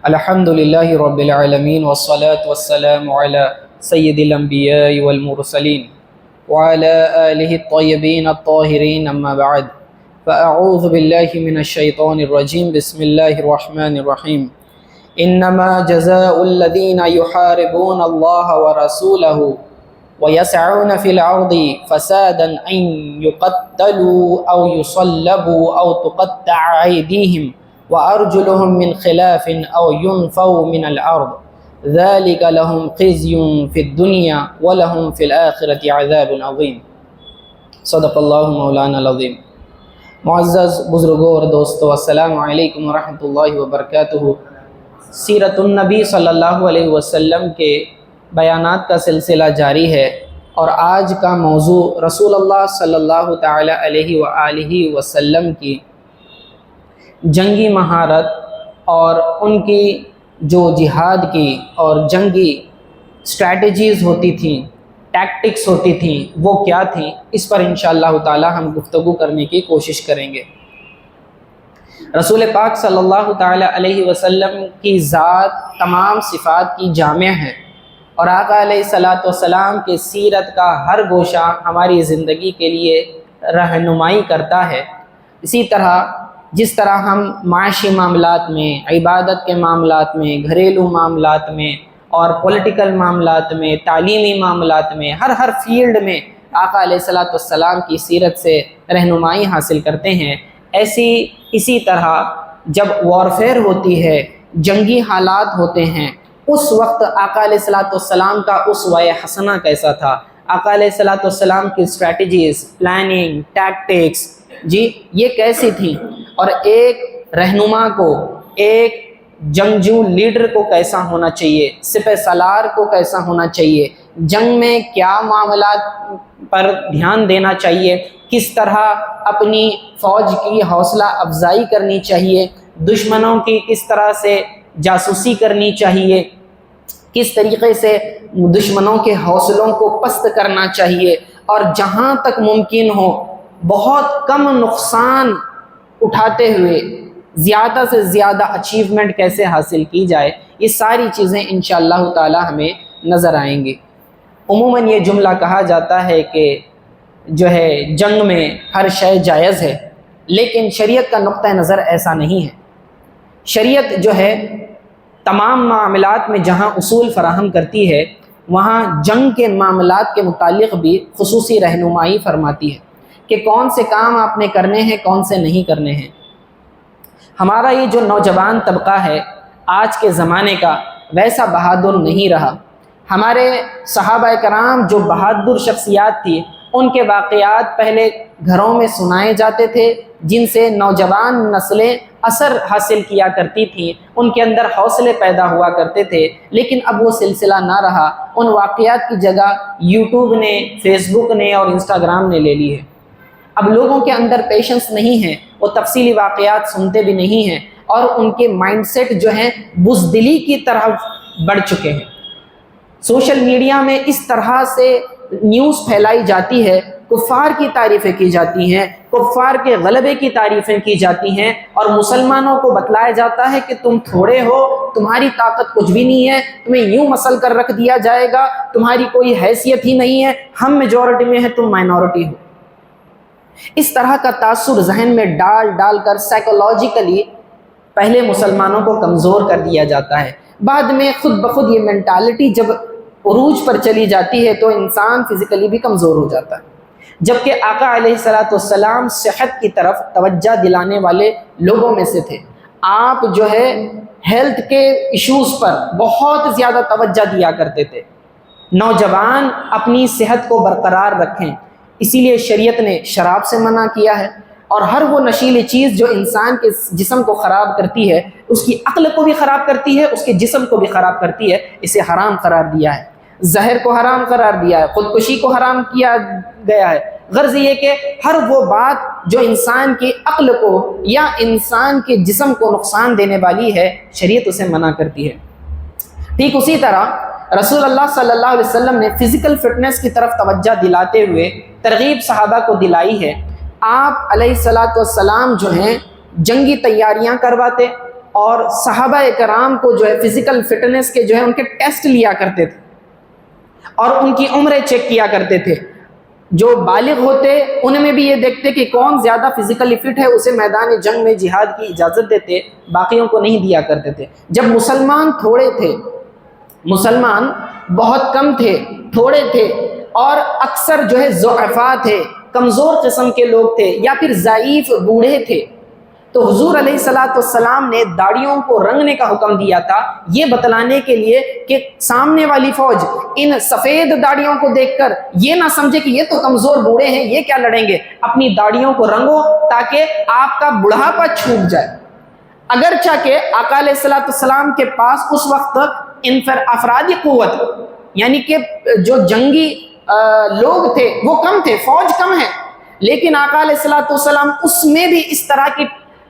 الحمد للہ رب العالمین والصلاة والسلام علی سید الانبیاء والمرسلین وعلی آلہ الطیبین الطاہرین اما بعد فاعوذ باللہ من الشیطان الرجیم بسم اللہ الرحمن الرحیم انما جزاء الذین یحاربون اللہ ورسولہ ویسعون فی الارض فسادا ان یقتلوا او یصلبوا او تقطع ایدیہم وأرجلهم من خلاف أو ينفوا من الأرض ذلك لهم خزي في الدنيا ولهم في الآخرة عذاب عظيم صدق اللہ مولانا العظیم۔ معزز بزرگوں اور دوستو، السلام علیکم ورحمۃ اللہ وبرکاتہ۔ سیرت النبی صلی اللہ علیہ وسلم کے بیانات کا سلسلہ جاری ہے، اور آج کا موضوع رسول اللہ صلی اللہ تعالی علیہ وآلہ وسلم کی جنگی مہارت اور ان کی جو جہاد کی اور جنگی اسٹریٹجیز ہوتی تھیں، ٹیکٹکس ہوتی تھیں، وہ کیا تھیں، اس پر انشاءاللہ تعالی ہم گفتگو کرنے کی کوشش کریں گے۔ رسول پاک صلی اللہ تعالی علیہ وسلم کی ذات تمام صفات کی جامع ہے، اور آقا علیہ الصلاۃ والسلام کے سیرت کا ہر گوشہ ہماری زندگی کے لیے رہنمائی کرتا ہے۔ اسی طرح جس طرح ہم معاشی معاملات میں، عبادت کے معاملات میں، گھریلو معاملات میں اور پولیٹیکل معاملات میں، تعلیمی معاملات میں، ہر فیلڈ میں آقا علیہ الصلاۃ والسلام کی سیرت سے رہنمائی حاصل کرتے ہیں، اسی طرح جب وارفیئر ہوتی ہے، جنگی حالات ہوتے ہیں، اس وقت آقا علیہ الصلاۃ والسلام کا اسوہ حسنہ کیسا تھا، آقا علیہ الصلاۃ والسلام کی اسٹریٹجیز، پلاننگ، ٹیکٹکس یہ کیسی تھیں، اور ایک رہنما کو، ایک جنگجو لیڈر کو کیسا ہونا چاہیے، سپہ سالار کو کیسا ہونا چاہیے، جنگ میں کیا معاملات پر دھیان دینا چاہیے، کس طرح اپنی فوج کی حوصلہ افزائی کرنی چاہیے، دشمنوں کی کس طرح سے جاسوسی کرنی چاہیے، کس طریقے سے دشمنوں کے حوصلوں کو پست کرنا چاہیے، اور جہاں تک ممکن ہو بہت کم نقصان اٹھاتے ہوئے زیادہ سے زیادہ اچیومنٹ کیسے حاصل کی جائے، یہ ساری چیزیں انشاءاللہ تعالی ہمیں نظر آئیں گی۔ عموماً یہ جملہ کہا جاتا ہے کہ جو ہے جنگ میں ہر شے جائز ہے، لیکن شریعت کا نقطہ نظر ایسا نہیں ہے۔ شریعت جو ہے تمام معاملات میں جہاں اصول فراہم کرتی ہے، وہاں جنگ کے معاملات کے متعلق بھی خصوصی رہنمائی فرماتی ہے کہ کون سے کام آپ نے کرنے ہیں، کون سے نہیں کرنے ہیں۔ ہمارا یہ جو نوجوان طبقہ ہے آج کے زمانے کا، ویسا بہادر نہیں رہا۔ ہمارے صحابہ کرام جو بہادر شخصیات تھی، ان کے واقعات پہلے گھروں میں سنائے جاتے تھے، جن سے نوجوان نسلیں اثر حاصل کیا کرتی تھیں، ان کے اندر حوصلے پیدا ہوا کرتے تھے، لیکن اب وہ سلسلہ نہ رہا۔ ان واقعات کی جگہ یوٹیوب نے، فیس بک نے اور انسٹاگرام نے لے لی ہے۔ اب لوگوں کے اندر پیشنس نہیں ہے، وہ تفصیلی واقعات سنتے بھی نہیں ہیں، اور ان کے مائنڈ سیٹ جو ہیں بزدلی کی طرف بڑھ چکے ہیں۔ سوشل میڈیا میں اس طرح سے نیوز پھیلائی جاتی ہے، کفار کی تعریفیں کی جاتی ہیں، کفار کے غلبے کی تعریفیں کی جاتی ہیں، اور مسلمانوں کو بتلایا جاتا ہے کہ تم تھوڑے ہو، تمہاری طاقت کچھ بھی نہیں ہے، تمہیں یوں مسل کر رکھ دیا جائے گا، تمہاری کوئی حیثیت ہی نہیں ہے، ہم میجورٹی میں ہیں، تم مائنورٹی ہو۔ اس طرح کا تاثر ذہن میں ڈال کر سائیکولوجیکلی پہلے مسلمانوں کو کمزور کر دیا جاتا ہے۔ بعد میں خود بخود یہ مینٹالٹی جب عروج پر چلی جاتی ہے تو انسان فزیکلی بھی کمزور ہو جاتا ہے۔ جبکہ آقا علیہ الصلاۃ والسلام صحت کی طرف توجہ دلانے والے لوگوں میں سے تھے۔ آپ جو ہے ہیلتھ کے ایشوز پر بہت زیادہ توجہ دیا کرتے تھے۔ نوجوان اپنی صحت کو برقرار رکھیں، اسی لیے شریعت نے شراب سے منع کیا ہے، اور ہر وہ نشیلی چیز جو انسان کے جسم کو خراب کرتی ہے، اس کی عقل کو بھی خراب کرتی ہے، اس کے جسم کو بھی خراب کرتی ہے، اسے حرام قرار دیا ہے۔ زہر کو حرام قرار دیا ہے، خودکشی کو حرام کیا گیا ہے۔ غرض یہ کہ ہر وہ بات جو انسان کی عقل کو یا انسان کے جسم کو نقصان دینے والی ہے، شریعت اسے منع کرتی ہے۔ ٹھیک اسی طرح رسول اللہ صلی اللہ علیہ وسلم نے فزیکل فٹنس کی طرف توجہ دلاتے ہوئے ترغیب صحابہ کو دلائی ہے۔ آپ علیہ الصلاۃ والسلام جو ہیں جنگی تیاریاں کرواتے، اور صحابہ کرام کو جو ہے فزیکل فٹنس کے جو ہے ان کے ٹیسٹ لیا کرتے تھے اور ان کی عمریں چیک کیا کرتے تھے. جو بالغ ہوتے ان میں بھی یہ دیکھتے کہ کون زیادہ فزیکلی فٹ ہے اسے میدان جنگ میں جہاد کی اجازت دیتے, باقیوں کو نہیں دیا کرتے تھے. جب مسلمان تھوڑے تھے, مسلمان بہت کم تھے, تھوڑے تھے, اور اکثر جو ہے ضعفاء تھے, کمزور قسم کے لوگ تھے یا پھر ضعیف بوڑھے تھے, تو حضور علیہ الصلوۃ والسلام نے داڑھیوں کو رنگنے کا حکم دیا تھا, یہ بتلانے کے لیے کہ سامنے والی فوج ان سفید داڑھیوں کو دیکھ کر یہ نہ سمجھے کہ یہ تو کمزور بوڑھے ہیں, یہ کیا لڑیں گے. اپنی داڑھیوں کو رنگو تاکہ آپ کا بڑھاپا چھوٹ جائے. اگرچہ کہ آقا علیہ الصلوۃ والسلام کے پاس اس وقت افرادی قوت یعنی کہ جو جنگی لوگ تھے وہ کم تھے, فوج کم ہے, لیکن آقا علیہ الصلوۃ والسلام اس میں بھی اس طرح کی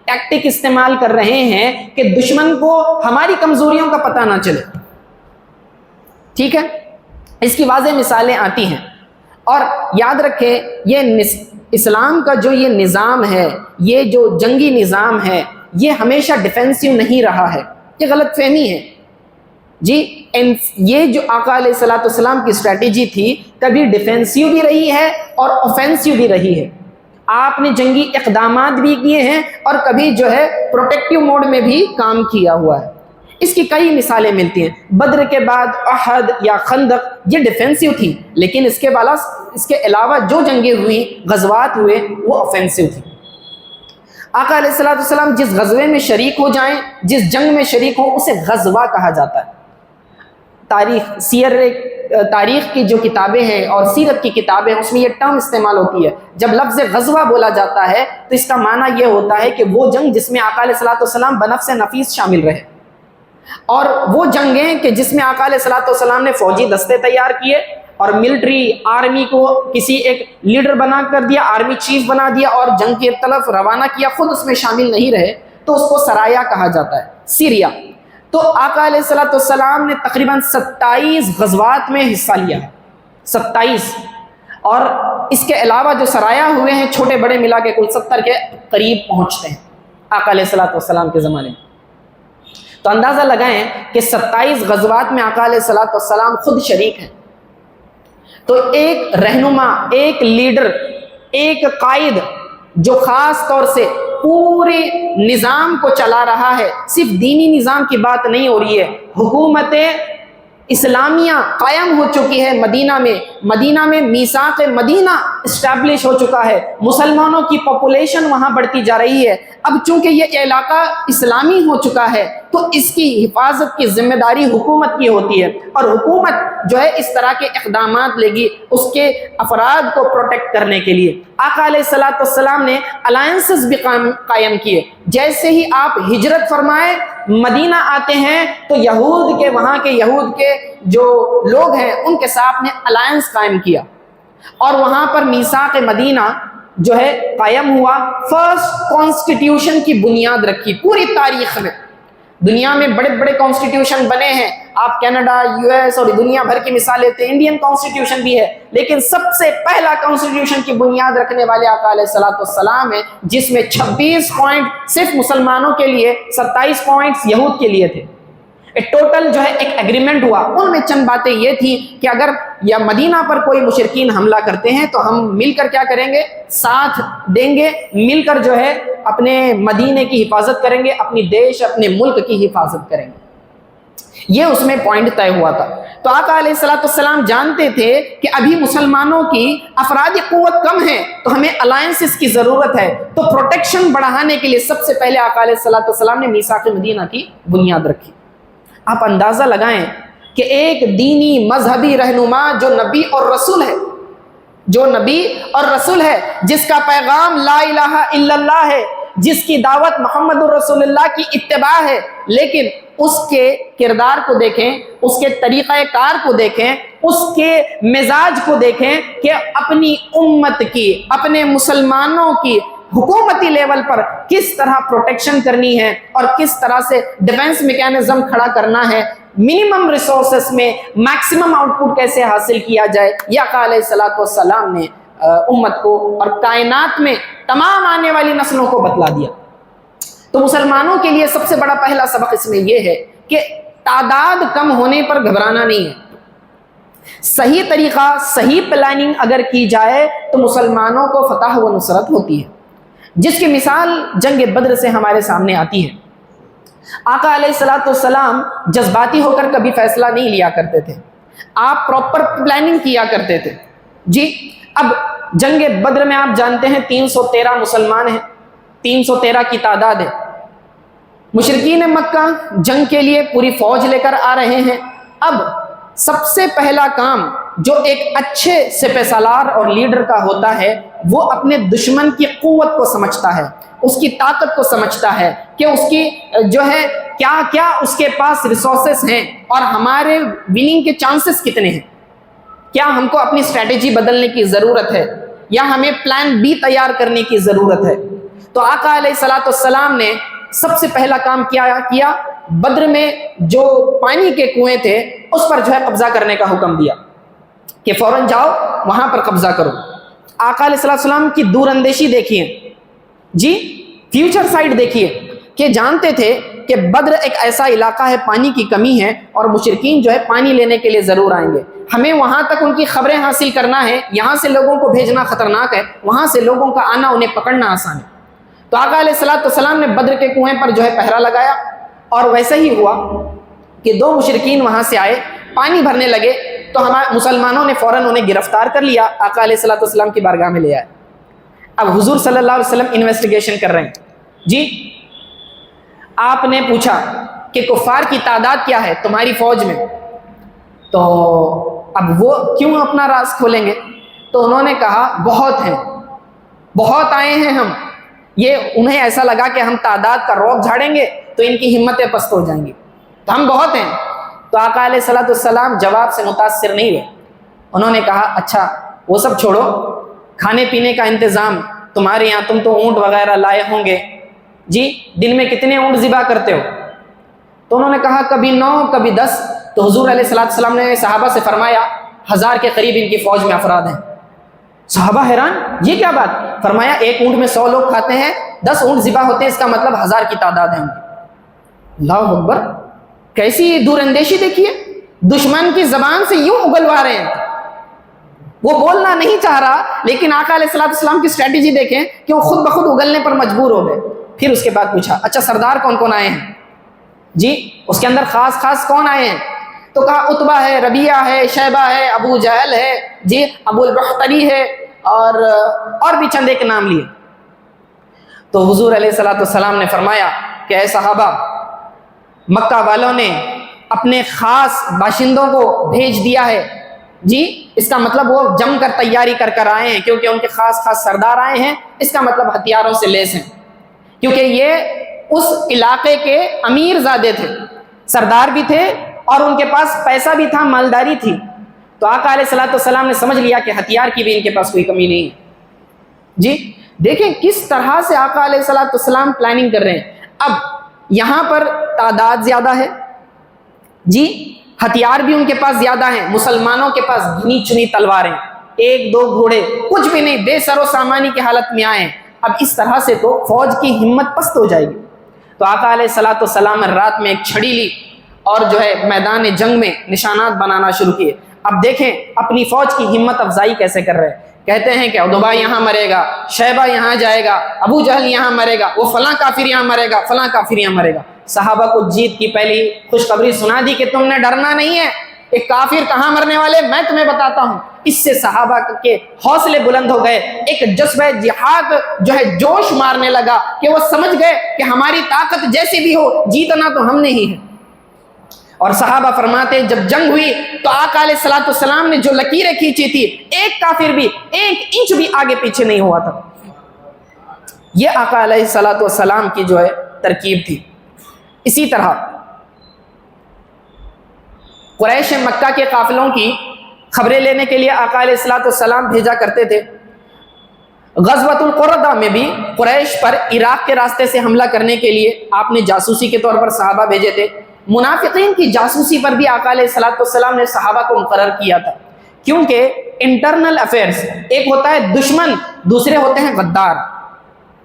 ٹیکٹک استعمال کر رہے ہیں کہ دشمن کو ہماری کمزوریوں کا پتہ نہ چلے. ٹھیک ہے, اس کی واضح مثالیں آتی ہیں. اور یاد رکھیں یہ اسلام کا جو یہ نظام ہے, یہ جو جنگی نظام ہے, یہ ہمیشہ ڈیفینسو نہیں رہا ہے, یہ غلط فہمی ہے جی. یہ جو آقا علیہ الصلوۃ والسلام کی اسٹریٹجی تھی کبھی ڈیفینسو بھی رہی ہے اور اوفینسو بھی رہی ہے. آپ نے جنگی اقدامات بھی کیے ہیں اور کبھی جو ہے پروٹیکٹیو موڈ میں بھی کام کیا ہوا ہے. اس کی کئی مثالیں ملتی ہیں. بدر کے بعد احد یا خندق یہ ڈیفینسو تھی, لیکن اس کے علاوہ جو جنگیں ہوئی, غزوات ہوئے, وہ اوفینسو تھی. آقا علیہ الصلوۃ والسلام جس غزوے میں شریک ہو جائیں, جس جنگ میں شریک ہوں, اسے غزوہ کہا جاتا ہے. تاریخ کی جو کتابیں ہیں اور سیرت کی کتابیں اس میں یہ ٹرم استعمال ہوتی ہے. جب لفظ غزوہ بولا جاتا ہے تو اس کا معنی یہ ہوتا ہے کہ وہ جنگ جس میں آقا علیہ الصلوۃ والسلام بنفس نفیس شامل رہے, اور وہ جنگیں کہ جس میں آقا علیہ الصلوۃ والسلام نے فوجی دستے تیار کیے اور ملٹری آرمی کو کسی ایک لیڈر بنا کر دیا, آرمی چیف بنا دیا اور جنگ کی طرف روانہ کیا, خود اس میں شامل نہیں رہے, تو اس کو سرایا کہا جاتا ہے, سیریا. تو آقا علیہ الصلوۃ والسلام نے تقریباً 27 غزوات میں حصہ لیا ہے, 27, اور اس کے علاوہ جو سرایا ہوئے ہیں چھوٹے بڑے ملا کے کل 70 کے قریب پہنچتے ہیں آقا علیہ الصلوۃ والسلام کے زمانے میں. تو اندازہ لگائیں کہ 27 غزوات میں آقا علیہ الصلوۃ والسلام خود شریک ہیں. تو ایک رہنما, ایک لیڈر, ایک قائد جو خاص طور سے پورے نظام کو چلا رہا ہے, صرف دینی نظام کی بات نہیں ہو رہی ہے, حکومت اسلامیہ قائم ہو چکی ہے مدینہ میں میثاق مدینہ اسٹیبلش ہو چکا ہے, مسلمانوں کی پاپولیشن وہاں بڑھتی جا رہی ہے. اب چونکہ یہ علاقہ اسلامی ہو چکا ہے تو اس کی حفاظت کی ذمہ داری حکومت کی ہوتی ہے, اور حکومت جو ہے اس طرح کے اقدامات لے گی اس کے افراد کو پروٹیکٹ کرنے کے لیے. آقا علیہ الصلوۃ والسلام نے الائنسز بھی قائم کیے. جیسے ہی آپ ہجرت فرمائے مدینہ آتے ہیں تو وہاں کے یہود کے جو لوگ ہیں ان کے ساتھ نے الائنس قائم کیا, اور وہاں پر میثاق مدینہ جو ہے قائم ہوا. فرسٹ کانسٹیٹیوشن کی بنیاد رکھی پوری تاریخ میں. دنیا میں بڑے بڑے کانسٹیٹیوشن بنے ہیں, آپ کینیڈا, یو ایس اور دنیا بھر کی مثال لیتے ہیں, انڈین کانسٹیٹیوشن بھی ہے, لیکن سب سے پہلا کانسٹیٹیوشن کی بنیاد رکھنے والے آقا علیہ الصلوۃ والسلام ہیں, جس میں 26 پوائنٹ صرف مسلمانوں کے لیے, 27 پوائنٹس یہود کے لیے تھے. ٹوٹل جو ہے ایک ایگریمنٹ ہوا. ان میں چند باتیں یہ تھی کہ اگر یا مدینہ پر کوئی مشرکین حملہ کرتے ہیں تو ہم مل کر کیا کریں گے, ساتھ دیں گے, مل کر جو ہے اپنے مدینے کی حفاظت کریں گے, اپنی دیش اپنے ملک کی حفاظت کریں گے. یہ اس میں پوائنٹ طے ہوا تھا. تو آقا علیہ الصلوۃ والسلام جانتے تھے کہ ابھی مسلمانوں کی افرادی قوت کم ہے تو ہمیں الائنسز کی ضرورت ہے, تو پروٹیکشن بڑھانے کے لیے سب سے پہلے آقا علیہ الصلوۃ والسلام نے میثاق مدینہ کی بنیاد رکھی. آپ اندازہ لگائیں کہ ایک دینی مذہبی رہنما جو نبی اور رسول ہے, جس کا پیغام لا الہ الا اللہ ہے, جس کی دعوت محمد الرسول اللہ کی اتباع ہے, لیکن اس کے کردار کو دیکھیں, اس کے طریقہ کار کو دیکھیں, اس کے مزاج کو دیکھیں کہ اپنی امت کی, اپنے مسلمانوں کی حکومتی لیول پر کس طرح پروٹیکشن کرنی ہے اور کس طرح سے ڈیفنس میکینزم کھڑا کرنا ہے, منیمم ریسورسز میں میکسیمم آؤٹ پٹ کیسے حاصل کیا جائے, یہ آقا علیہ الصلوۃ والسلام نے امت کو اور کائنات میں تمام آنے والی نسلوں کو بتلا دیا. تو مسلمانوں کے لیے سب سے بڑا پہلا سبق اس میں یہ ہے کہ تعداد کم ہونے پر گھبرانا نہیں ہے. صحیح طریقہ، صحیح پلاننگ اگر کی جائے تو مسلمانوں کو فتح و نصرت ہوتی ہے، جس کی مثال جنگ بدر سے ہمارے سامنے آتی ہے. آقا علیہ الصلوۃ والسلام جذباتی ہو کر کبھی فیصلہ نہیں لیا کرتے تھے، آپ پراپر پلاننگ کیا کرتے تھے. جی اب جنگ بدر میں آپ جانتے ہیں 313 مسلمان ہیں، 313 کی تعداد ہے. مشرکین مکہ جنگ کے لیے پوری فوج لے کر آ رہے ہیں. اب سب سے پہلا کام جو ایک اچھے سپہ سالار اور لیڈر کا ہوتا ہے، وہ اپنے دشمن کی قوت کو سمجھتا ہے، اس کی طاقت کو سمجھتا ہے کہ اس کی جو ہے کیا کیا اس کے پاس ریسورسز ہیں اور ہمارے وننگ کے چانسز کتنے ہیں. کیا ہم کو اپنی اسٹریٹجی بدلنے کی ضرورت ہے یا ہمیں پلان بی تیار کرنے کی ضرورت ہے. تو آقا علیہ الصلوۃ والسلام نے سب سے پہلا کام کیا بدر میں جو پانی کے کنویں تھے اس پر جو ہے قبضہ کرنے کا حکم دیا کہ فوراً جاؤ وہاں پر قبضہ کرو. آقا علیہ السلام کی دور اندیشی دیکھیے، جی فیوچر سائڈ دیکھیے کہ جانتے تھے کہ بدر ایک ایسا علاقہ ہے، پانی کی کمی ہے اور مشرکین جو ہے پانی لینے کے لیے ضرور آئیں گے. ہمیں وہاں تک ان کی خبریں حاصل کرنا ہے، یہاں سے لوگوں کو بھیجنا خطرناک ہے، وہاں سے لوگوں کا آنا انہیں پکڑنا آسان ہے. تو آقا علیہ السلام نے بدر کے کنویں پر جو ہے پہرا لگایا اور ویسا ہی ہوا کہ 2 مشرکین وہاں سے آئے، پانی بھرنے لگے تو ہمارے مسلمانوں نے فوراً انہیں گرفتار کر لیا، آقا علیہ السلام کی بارگاہ میں لے آئے. اب حضور صلی اللہ علیہ وسلم انویسٹیگیشن کر رہے ہیں. جی آپ نے پوچھا کہ کفار کی تعداد کیا ہے تمہاری فوج میں، تو اب وہ کیوں اپنا راز کھولیں گے؟ تو انہوں نے کہا بہت ہیں، بہت آئے ہیں ہم. یہ انہیں ایسا لگا کہ ہم تعداد کا روب جھاڑیں گے تو ان کی ہمتیں پست ہو جائیں گی، تو ہم بہت ہیں. تو آقا علیہ السلام جواب سے متاثر نہیں ہوئے. انہوں نے کہا اچھا وہ سب چھوڑو، کھانے پینے کا انتظام تمہارے یہاں، تم تو اونٹ وغیرہ لائے ہوں گے، جی دن میں کتنے اونٹ ذبح کرتے ہو؟ تو انہوں نے کہا کبھی 9 کبھی 10. تو حضور علیہ السلام نے صحابہ سے فرمایا 1000 کے قریب ان کی فوج میں افراد ہیں. صحابہ حیران، یہ کیا بات؟ فرمایا ایک اونٹ میں 100 لوگ کھاتے ہیں، 10 اونٹ ذبح ہوتے ہیں، اس کا مطلب 1000 کی تعداد ہے. اللہ اکبر، کیسی دور اندیشی دیکھیے، دشمن کی زبان سے یوں اگلوا رہے ہیں. وہ بولنا نہیں چاہ رہا لیکن آقا علیہ السلام کی اسٹریٹجی دیکھیں کہ وہ خود بخود اگلنے پر مجبور ہو گئے. پھر اس کے بعد پوچھا اچھا سردار کون کون آئے ہیں؟ جی اس کے اندر خاص کون آئے ہیں؟ تو کہا عتبہ ہے، ربیعہ ہے، شیبہ ہے، ابو جہل ہے، جی ابو البختری ہے، اور بھی چند ایک نام لیے. تو حضور علیہ السلام نے فرمایا کہ اے صحابہ، مکہ والوں نے اپنے خاص باشندوں کو بھیج دیا ہے. جی اس کا مطلب وہ جم کر تیاری کر آئے ہیں، کیونکہ ان کے خاص سردار آئے ہیں. اس کا مطلب ہتھیاروں سے لیس ہیں، کیونکہ یہ اس علاقے کے امیر زادے تھے، سردار بھی تھے اور ان کے پاس پیسہ بھی تھا، مالداری تھی. تو آقا علیہ السلام نے سمجھ لیا کہ ہتھیار کی بھی ان کے پاس کوئی کمی نہیں ہے. جی دیکھیں کس طرح سے آقا علیہ السلام پلاننگ کر رہے ہیں. اب یہاں پر تعداد زیادہ ہے، جی ہتھیار بھی ان کے پاس زیادہ ہیں، مسلمانوں کے پاس گنی چنی تلواریں، 1-2 گھوڑے، کچھ بھی نہیں، بے سر و سامانی کی حالت میں آئے ہیں. اب اس طرح سے تو فوج کی ہمت پست ہو جائے گی. تو آقا علیہ السلام رات میں ایک چھڑی لی اور جو ہے میدان جنگ میں نشانات بنانا شروع کیے. اب دیکھیں اپنی فوج کی ہمت افزائی کیسے کر رہے ہیں. کہتے ہیں کہ عتبہ یہاں مرے گا، شیبہ یہاں جائے گا، ابو جہل یہاں مرے گا، وہ فلاں کافر یہاں مرے گا، فلاں کافر یہاں مرے گا. صحابہ کو جیت کی پہلی خوشخبری سنا دی کہ تم نے ڈرنا نہیں ہے، ایک کافر کہاں مرنے والے میں تمہیں بتاتا ہوں. اس سے صحابہ کے حوصلے بلند ہو گئے، ایک جذبہ جہاد جو ہے جوش مارنے لگا کہ وہ سمجھ گئے کہ ہماری طاقت جیسی بھی ہو جیتنا تو ہم نے ہی ہے. اور صحابہ فرماتے جب جنگ ہوئی تو آقا علیہ السلام نے جو لکیریں کھینچی تھی ایک کافر بھی 1 انچ بھی آگے پیچھے نہیں ہوا تھا. یہ آقا علیہ السلام کی جو ہے ترکیب تھی. اسی طرح قریش مکہ کے قافلوں کی خبریں لینے کے لیے آقا علیہ السلام بھیجا کرتے تھے. غزوۃ القردہ میں بھی قریش پر عراق کے راستے سے حملہ کرنے کے لیے آپ نے جاسوسی کے طور پر صحابہ بھیجے تھے. منافقین کی جاسوسی پر بھی آقا علیہ السلام نے صحابہ کو مقرر کیا تھا، کیونکہ انٹرنل افیئرز، ایک ہوتا ہے دشمن، دوسرے ہوتے ہیں غدار.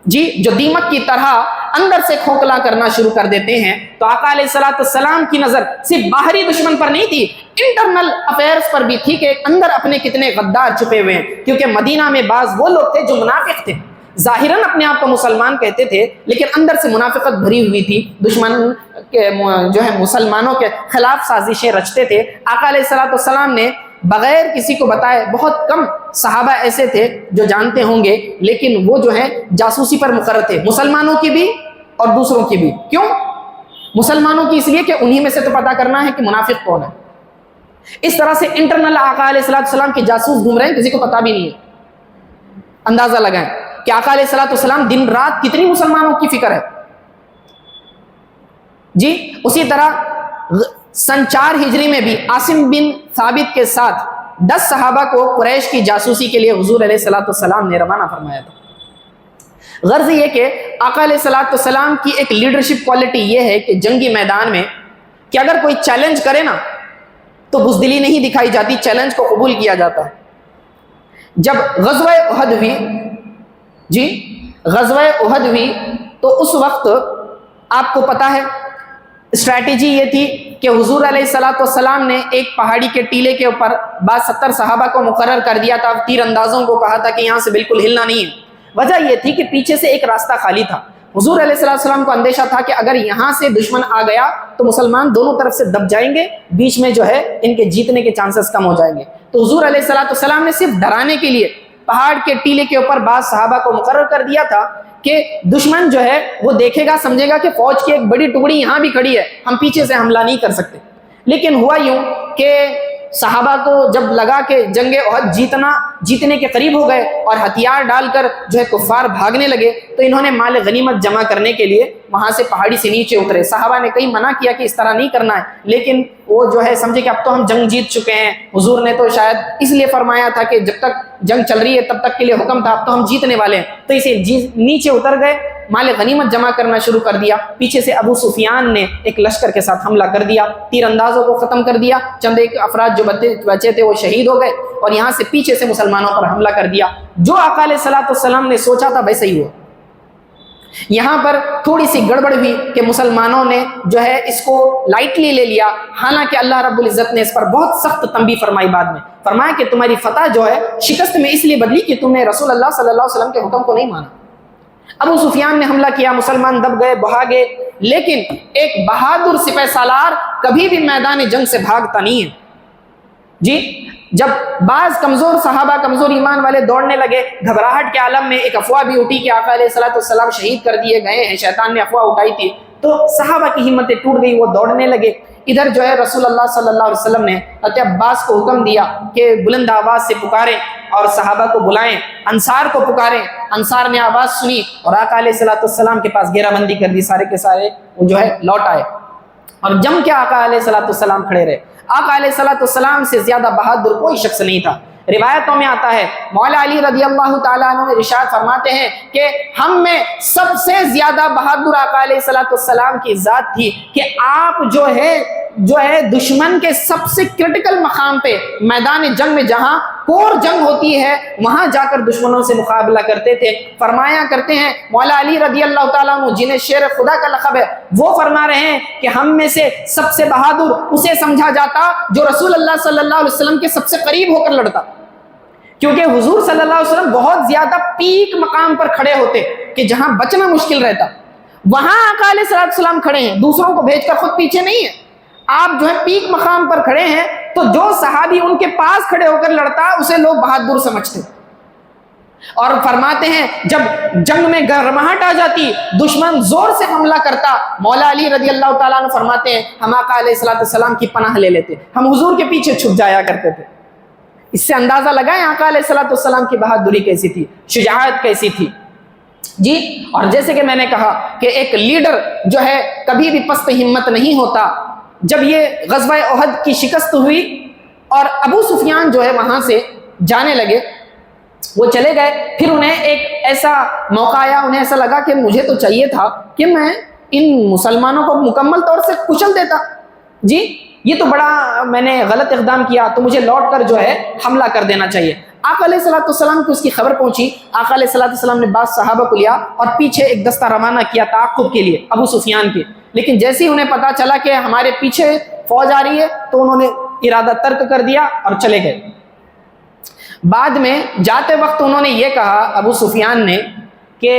جی جو دیمک کی طرح اندر سے کھوکھلا کرنا شروع کر دیتے ہیں. تو آقا علیہ الصلوۃ والسلام کی نظر صرف باہری دشمن پر نہیں تھی، انٹرنل افیئرز پر بھی تھی کہ اندر اپنے کتنے غدار چھپے ہوئے ہیں. کیونکہ مدینہ میں بعض وہ لوگ تھے جو منافق تھے، ظاہراً اپنے آپ کو مسلمان کہتے تھے لیکن اندر سے منافقت بھری ہوئی تھی، دشمن کے جو ہے مسلمانوں کے خلاف سازشیں رچتے تھے. آقا علیہ الصلوۃ والسلام نے بغیر کسی کو بتائے، بہت کم صحابہ ایسے تھے جو جانتے ہوں گے، لیکن وہ جو ہے جاسوسی پر مقرر تھے، مسلمانوں کی بھی اور دوسروں کی بھی. کیوں؟ مسلمانوں کی اس لیے کہ انہی میں سے تو پتہ کرنا ہے کہ منافق کون ہے. اس طرح سے انٹرنل آقا علیہ الصلوۃ والسلام کے جاسوس گھوم رہے ہیں، کسی کو پتہ بھی نہیں ہے. اندازہ لگائیں کہ آقا علیہ الصلوۃ والسلام دن رات کتنی مسلمانوں کی فکر ہے. جی اسی طرح سن 4 ہجری میں بھی عاصم بن ثابت کے ساتھ 10 صحابہ کو قریش کی جاسوسی کے لیے حضور علیہ الصلوۃ والسلام نے روانہ فرمایا تھا. غرض یہ کہ آقا علیہ الصلوۃ والسلام کی ایک لیڈرشپ کوالٹی یہ ہے کہ جنگی میدان میں کہ اگر کوئی چیلنج کرے نا تو بزدلی نہیں دکھائی جاتی، چیلنج کو قبول کیا جاتا ہے. جب غزوہ احد ہوئی، جی غزوہ احد ہوئی تو اس وقت آپ کو پتہ ہے اسٹریٹجی یہ تھی کہ حضور علیہ الصلوۃ والسلام نے ایک پہاڑی کے ٹیلے کے اوپر بعض 70 صحابہ کو مقرر کر دیا تھا، تیر اندازوں کو کہا تھا کہ یہاں سے بالکل ہلنا نہیں ہے. وجہ یہ تھی کہ پیچھے سے ایک راستہ خالی تھا. حضور علیہ الصلوۃ والسلام کو اندیشہ تھا کہ اگر یہاں سے دشمن آ گیا تو مسلمان دونوں طرف سے دب جائیں گے، بیچ میں جو ہے ان کے جیتنے کے چانسز کم ہو جائیں گے. تو حضور علیہ الصلوۃ والسلام نے صرف ڈرانے کے لیے پہاڑ کے ٹیلے کے اوپر بعض صحابہ کو مقرر کر دیا تھا کہ دشمن جو ہے وہ دیکھے گا، سمجھے گا کہ فوج کی ایک بڑی ٹکڑی یہاں بھی کھڑی ہے، ہم پیچھے سے حملہ نہیں کر سکتے. لیکن ہوا یوں کہ صحابہ کو جب لگا کہ جنگ احد جیتنے کے قریب ہو گئے اور ہتھیار ڈال کر جو ہے کفار بھاگنے لگے، تو انہوں نے مال غنیمت جمع کرنے کے لیے وہاں سے پہاڑی سے نیچے اترے. صحابہ نے کہیں منع کیا کہ اس طرح نہیں کرنا ہے، لیکن وہ جو ہے سمجھے کہ اب تو ہم جنگ جیت چکے ہیں، حضور نے تو شاید اس لیے فرمایا تھا کہ جب تک جنگ چل رہی ہے تب تک کے لیے حکم تھا، اب تو ہم جیتنے والے ہیں. تو اسے نیچے اتر گئے، مال غنیمت جمع کرنا شروع کر دیا. پیچھے سے ابو سفیان نے ایک لشکر کے ساتھ حملہ کر دیا، تیر اندازوں کو ختم کر دیا. چند ایک افراد جو بچے تھے وہ شہید ہو گئے اور یہاں سے پیچھے سے مسلمانوں پر حملہ کر دیا. جو آقا علیہ الصلوۃ والسلام نے سوچا تھا ویسے ہی ہوا. یہاں پر تھوڑی سی گڑبڑ ہوئی کہ مسلمانوں نے جو ہے اس کو لائٹلی لے لیا، حالانکہ اللہ رب العزت نے اس پر بہت سخت تنبیہ فرمائی. بعد میں فرمایا کہ تمہاری فتح جو ہے شکست میں اس لیے بدلی کہ تم نے رسول اللہ صلی اللہ علیہ وسلم کے حکم کو نہیں مانا. ابو سفیان نے حملہ کیا، مسلمان دب گئے، بھاگے، لیکن ایک بہادر سپہ سالار کبھی بھی میدان جنگ سے بھاگتا نہیں ہے. جی جب بعض کمزور صحابہ، کمزور ایمان والے دوڑنے لگے، گھبراہٹ کے عالم میں ایک افواہ بھی اٹھی کہ آقا علیہ الصلوۃ والسلام شہید کر دیے گئے ہیں، شیطان نے افواہ اٹھائی تھی، تو صحابہ کی ہمتیں ٹوٹ گئی، وہ دوڑنے لگے. ادھر جو ہے رسول اللہ صلی اللہ علیہ وسلم نے حضرت عباس کو حکم دیا کہ بلند آواز سے پکاریں اور صحابہ کو بلائیں، انصار کو پکاریں. انصار نے آواز سنی اور آقا علیہ الصلوۃ والسلام کے پاس گھیرا بندی کر دی. سارے کے سارے وہ جو ہے لوٹ آئے اور جم کے آقا علیہ الصلوۃ والسلام کھڑے رہے. آقا علیہ الصلوۃ والسلام سے زیادہ بہادر کوئی شخص نہیں تھا. روایتوں میں آتا ہے، مولا علی رضی اللہ تعالیٰ عنہ ارشاد فرماتے ہیں کہ ہم میں سب سے زیادہ بہادر آقا علیہ الصلوۃ والسلام کی ذات تھی کہ آپ جو ہے دشمن کے سب سے کرٹیکل مقام پہ میدان جنگ میں جہاں کور جنگ ہوتی ہے وہاں جا کر دشمنوں سے مقابلہ کرتے تھے. فرمایا کرتے ہیں مولا علی رضی اللہ تعالیٰ عنہ جنہیں شیر خدا کا لقب ہے، وہ فرما رہے ہیں کہ ہم میں سے سب سے بہادر اسے سمجھا جاتا جو رسول اللہ صلی اللہ علیہ وسلم کے سب سے قریب ہو کر لڑتا، کیونکہ حضور صلی اللہ علیہ وسلم بہت زیادہ پیک مقام پر کھڑے ہوتے کہ جہاں بچنا مشکل رہتا. وہاں آقا علیہ السلام کھڑے ہیں، دوسروں کو بھیج کر خود پیچھے نہیں ہے. آپ جو ہے پیک مقام پر کھڑے ہیں تو جو صحابی ان کے پاس کھڑے ہو کر لڑتا اسے لوگ بہادر سمجھتے. اور فرماتے ہیں جب جنگ میں گرماہٹ آ جاتی، دشمن زور سے حملہ کرتا، مولا علی رضی اللہ تعالیٰ عنہ فرماتے ہیں ہم آقا علیہ السلام کی پناہ لے لیتے، ہم حضور کے پیچھے چھپ جایا کرتے تھے. اس سے اندازہ لگائیں آقا علیہ السلام کی بہادری کیسی تھی، شجاعت کیسی تھی. جی اور جیسے کہ میں نے کہا کہ ایک لیڈر جو ہے کبھی بھی پست ہمت نہیں ہوتا. جب یہ غزوہ احد کی شکست ہوئی اور ابو سفیان جو ہے وہاں سے جانے لگے، وہ چلے گئے، پھر انہیں ایک ایسا موقع آیا، انہیں ایسا لگا کہ مجھے تو چاہیے تھا کہ میں ان مسلمانوں کو مکمل طور سے کچل دیتا. جی یہ تو بڑا میں نے غلط اقدام کیا، تو مجھے لوٹ کر جو ہے حملہ کر دینا چاہیے. آقا علیہ الصلوۃ والسلام کو اس کی خبر پہنچی. آقا علیہ الصلوۃ والسلام نے بعض صحابہ کو لیا اور پیچھے ایک دستہ روانہ کیا تعاقب کے لیے ابو سفیان کے. لیکن جیسے ہی انہیں پتا چلا کہ ہمارے پیچھے فوج آ رہی ہے تو انہوں نے ارادہ ترک کر دیا اور چلے گئے. بعد میں جاتے وقت انہوں نے یہ کہا ابو سفیان نے کہ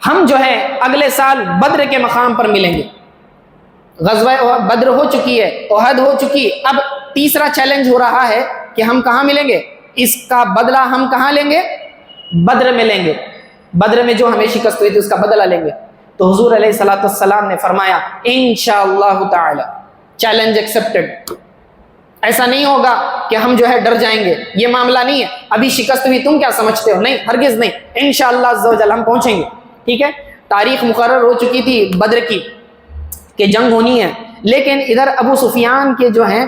ہم جو ہے اگلے سال بدر کے مقام پر ملیں گے. غزوہ بدر ہو چکی ہے, احد ہو چکی, اب تیسرا چیلنج ہو رہا ہے کہ ہم کہاں ملیں گے, اس کا بدلہ ہم کہاں لیں گے, بدر میں لیں گے. بدر میں جو ہمیں شکست ہوئی تھی اس کا بدلہ لیں گے. تو حضور علیہ الصلوۃ والسلام نے فرمایا انشاءاللہ تعالی چیلنج ایکسپٹڈ. ایسا نہیں ہوگا کہ ہم جو ہے ڈر جائیں گے, یہ معاملہ نہیں ہے. ابھی شکست ہوئی تم کیا سمجھتے ہو, نہیں ہرگز نہیں, انشاءاللہ عز و جل ہم پہنچیں گے. ٹھیک ہے, تاریخ مقرر ہو چکی تھی بدر کی کہ جنگ ہونی ہے. لیکن ادھر ابو سفیان کے جو ہیں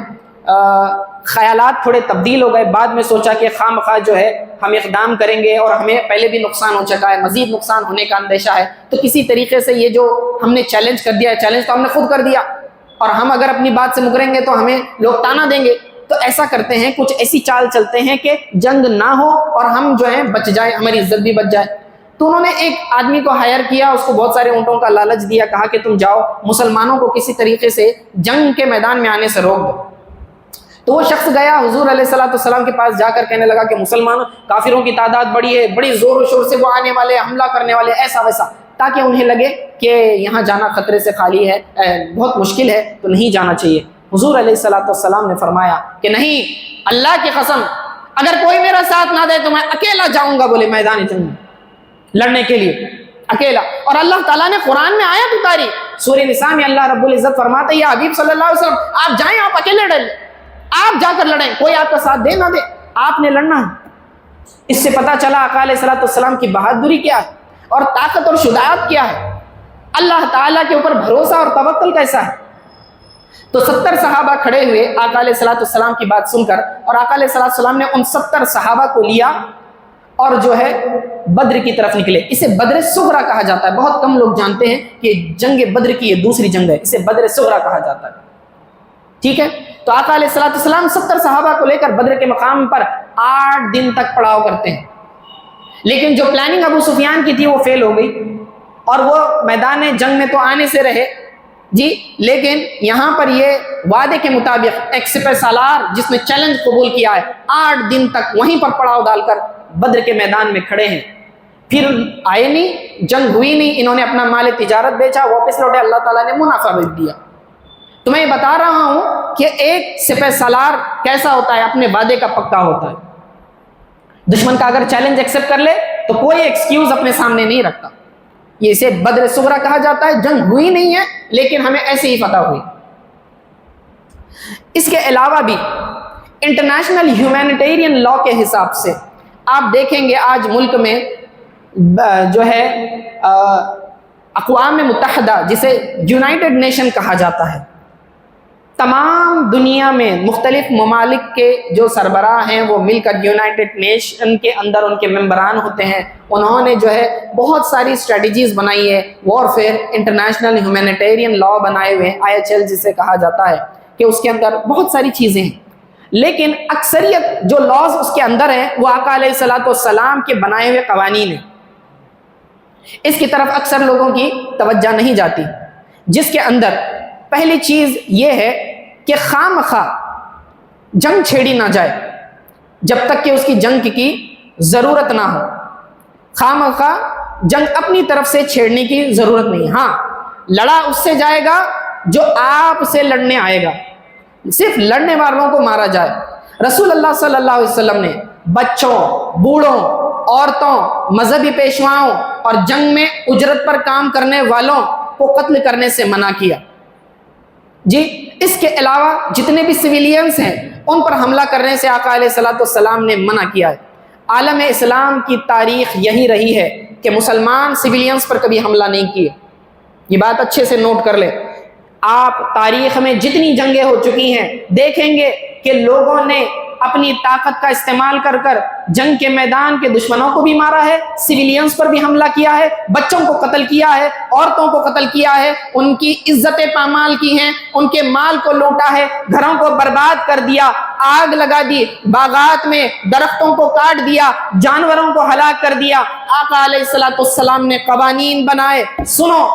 خیالات تھوڑے تبدیل ہو گئے. بعد میں سوچا کہ خام خواہ جو ہے ہم اقدام کریں گے اور ہمیں پہلے بھی نقصان ہو چکا ہے, مزید نقصان ہونے کا اندیشہ ہے, تو کسی طریقے سے یہ جو ہم نے چیلنج کر دیا ہے, چیلنج تو ہم نے خود کر دیا اور ہم اگر اپنی بات سے مکریں گے تو ہمیں لوگ تانا دیں گے. تو ایسا کرتے ہیں, کچھ ایسی چال چلتے ہیں کہ جنگ نہ ہو اور ہم جو ہے بچ جائیں, ہماری عزت بھی بچ جائے. تو انہوں نے ایک آدمی کو ہائر کیا, اس کو بہت سارے اونٹوں کا لالچ دیا, کہا کہ تم جاؤ مسلمانوں کو کسی طریقے سے جنگ کے میدان میں آنے سے روک دو. تو وہ شخص گیا حضور علیہ الصلوۃ والسلام کے پاس, جا کر کہنے لگا کہ مسلمان کافروں کی تعداد بڑی ہے, بڑی زور و شور سے وہ آنے والے, حملہ کرنے والے, ایسا ویسا, تاکہ انہیں لگے کہ یہاں جانا خطرے سے خالی ہے, بہت مشکل ہے, تو نہیں جانا چاہیے. حضور علیہ الصلوۃ والسلام نے فرمایا کہ نہیں, اللہ کی قسم اگر کوئی میرا ساتھ نہ دے تو میں اکیلا جاؤں گا, بولے میدان جنگ لڑنے کے لیے اکیلا. اور اللہ تعالیٰ نے قرآن میں آیت اتاری, سورہ نساء میں اللہ رب العزت فرماتا ہے یا حبیب صلی اللہ علیہ وسلم آپ جائیں, آپ اکیلے لڑیں, آپ جا کر لڑیں, کوئی آپ کا ساتھ دے نہ دے, آپ نے لڑنا ہے. اس سے پتہ چلا آقا علیہ الصلوۃ والسلام کی بہادری کیا ہے اور طاقت اور شجاعت کیا ہے, اللہ تعالیٰ کے اوپر بھروسہ اور توکل کیسا ہے. تو 70 صحابہ کھڑے ہوئے آقا علیہ الصلوۃ والسلام کی بات سن کر, اور آقا علیہ الصلوۃ والسلام نے ان 70 صحابہ کو لیا اور جو ہے بدر کی طرف نکلے. اسے بدر صغریٰ کہا جاتا ہے, بہت کم لوگ جانتے ہیں کہ جنگ بدر کی یہ دوسری جنگ ہے, اسے بدر صغریٰ کہا جاتا ہے. ٹھیک ہے, تو آقا علیہ الصلوۃ والسلام 70 صحابہ کو لے کر بدر کے مقام پر 8 دن تک پڑاؤ کرتے ہیں. لیکن جو پلاننگ ابو سفیان کی تھی وہ فیل ہو گئی اور وہ میدان جنگ میں تو آنے سے رہے جی, لیکن یہاں پر یہ وعدے کے مطابق ایک سپہ سالار جس نے چیلنج قبول کیا ہے 8 دن تک وہیں پر پڑاؤ ڈال کر بدر کے میدان میں کھڑے ہیں. پھر آئے نہیں, جنگ ہوئی نہیں, انہوں نے اپنا مال تجارت بیچا, واپس لوٹے, اللہ تعالیٰ نے منافع بھی دیا. تو میں یہ بتا رہا ہوں کہ ایک سپہ سالار کیسا ہوتا ہے, اپنے وعدے کا پکا ہوتا ہے. دشمن کا اگر چیلنج ایکسپٹ کر لے تو کوئی ایکسکیوز اپنے سامنے نہیں رکھتا. یہ اسے بدر صغریٰ کہا جاتا ہے. جنگ ہوئی نہیں ہے لیکن ہمیں ایسے ہی فتح ہوئی. اس کے علاوہ بھی انٹرنیشنل ہیومینیٹیرین لا کے حساب سے آپ دیکھیں گے آج ملک میں جو ہے اقوام متحدہ جسے یونائٹڈ نیشن کہا جاتا ہے, تمام دنیا میں مختلف ممالک کے جو سربراہ ہیں وہ مل کر یونائٹڈ نیشن کے اندر ان کے ممبران ہوتے ہیں. انہوں نے جو ہے بہت ساری اسٹریٹجیز بنائی ہے, وارفیئر انٹرنیشنل ہیومینیٹیرین لا بنائے ہوئے ہیں, IHL جسے کہا جاتا ہے, کہ اس کے اندر بہت ساری چیزیں ہیں. لیکن اکثریت جو لاز اس کے اندر ہیں وہ آقا علیہ الصلوۃ والسلام کے بنائے ہوئے قوانین ہیں. اس کی طرف اکثر لوگوں کی توجہ نہیں جاتی, جس کے اندر پہلی چیز یہ ہے کہ خام خواہ جنگ چھیڑی نہ جائے جب تک کہ اس کی جنگ کی ضرورت نہ ہو. خام خواہ جنگ اپنی طرف سے چھیڑنے کی ضرورت نہیں. ہاں, لڑا اس سے جائے گا جو آپ سے لڑنے آئے گا, صرف لڑنے والوں کو مارا جائے. رسول اللہ صلی اللہ علیہ وسلم نے بچوں, بوڑھوں, عورتوں, مذہبی پیشواؤں اور جنگ میں اجرت پر کام کرنے والوں کو قتل کرنے سے منع کیا جی. اس کے علاوہ جتنے بھی سویلینز ہیں ان پر حملہ کرنے سے آقا علیہ الصلوۃ والسلام نے منع کیا ہے. عالم اسلام کی تاریخ یہی رہی ہے کہ مسلمان سویلینز پر کبھی حملہ نہیں کیے. یہ بات اچھے سے نوٹ کر لیں. آپ تاریخ میں جتنی جنگیں ہو چکی ہیں دیکھیں گے کہ لوگوں نے اپنی طاقت کا استعمال کر کر جنگ کے میدان کے دشمنوں کو بھی مارا ہے, سویلینز پر بھی حملہ کیا ہے, بچوں کو قتل کیا ہے, عورتوں کو قتل کیا ہے, ان کی عزتیں پامال کی ہیں, ان کے مال کو لوٹا ہے, گھروں کو برباد کر دیا. آگ لگا دی، باغات میں درختوں کو کاٹ دیا، جانوروں کو ہلاک کر دیا۔ آقا علیہ الصلوۃ والسلام نے قوانین بنائے۔ سنو،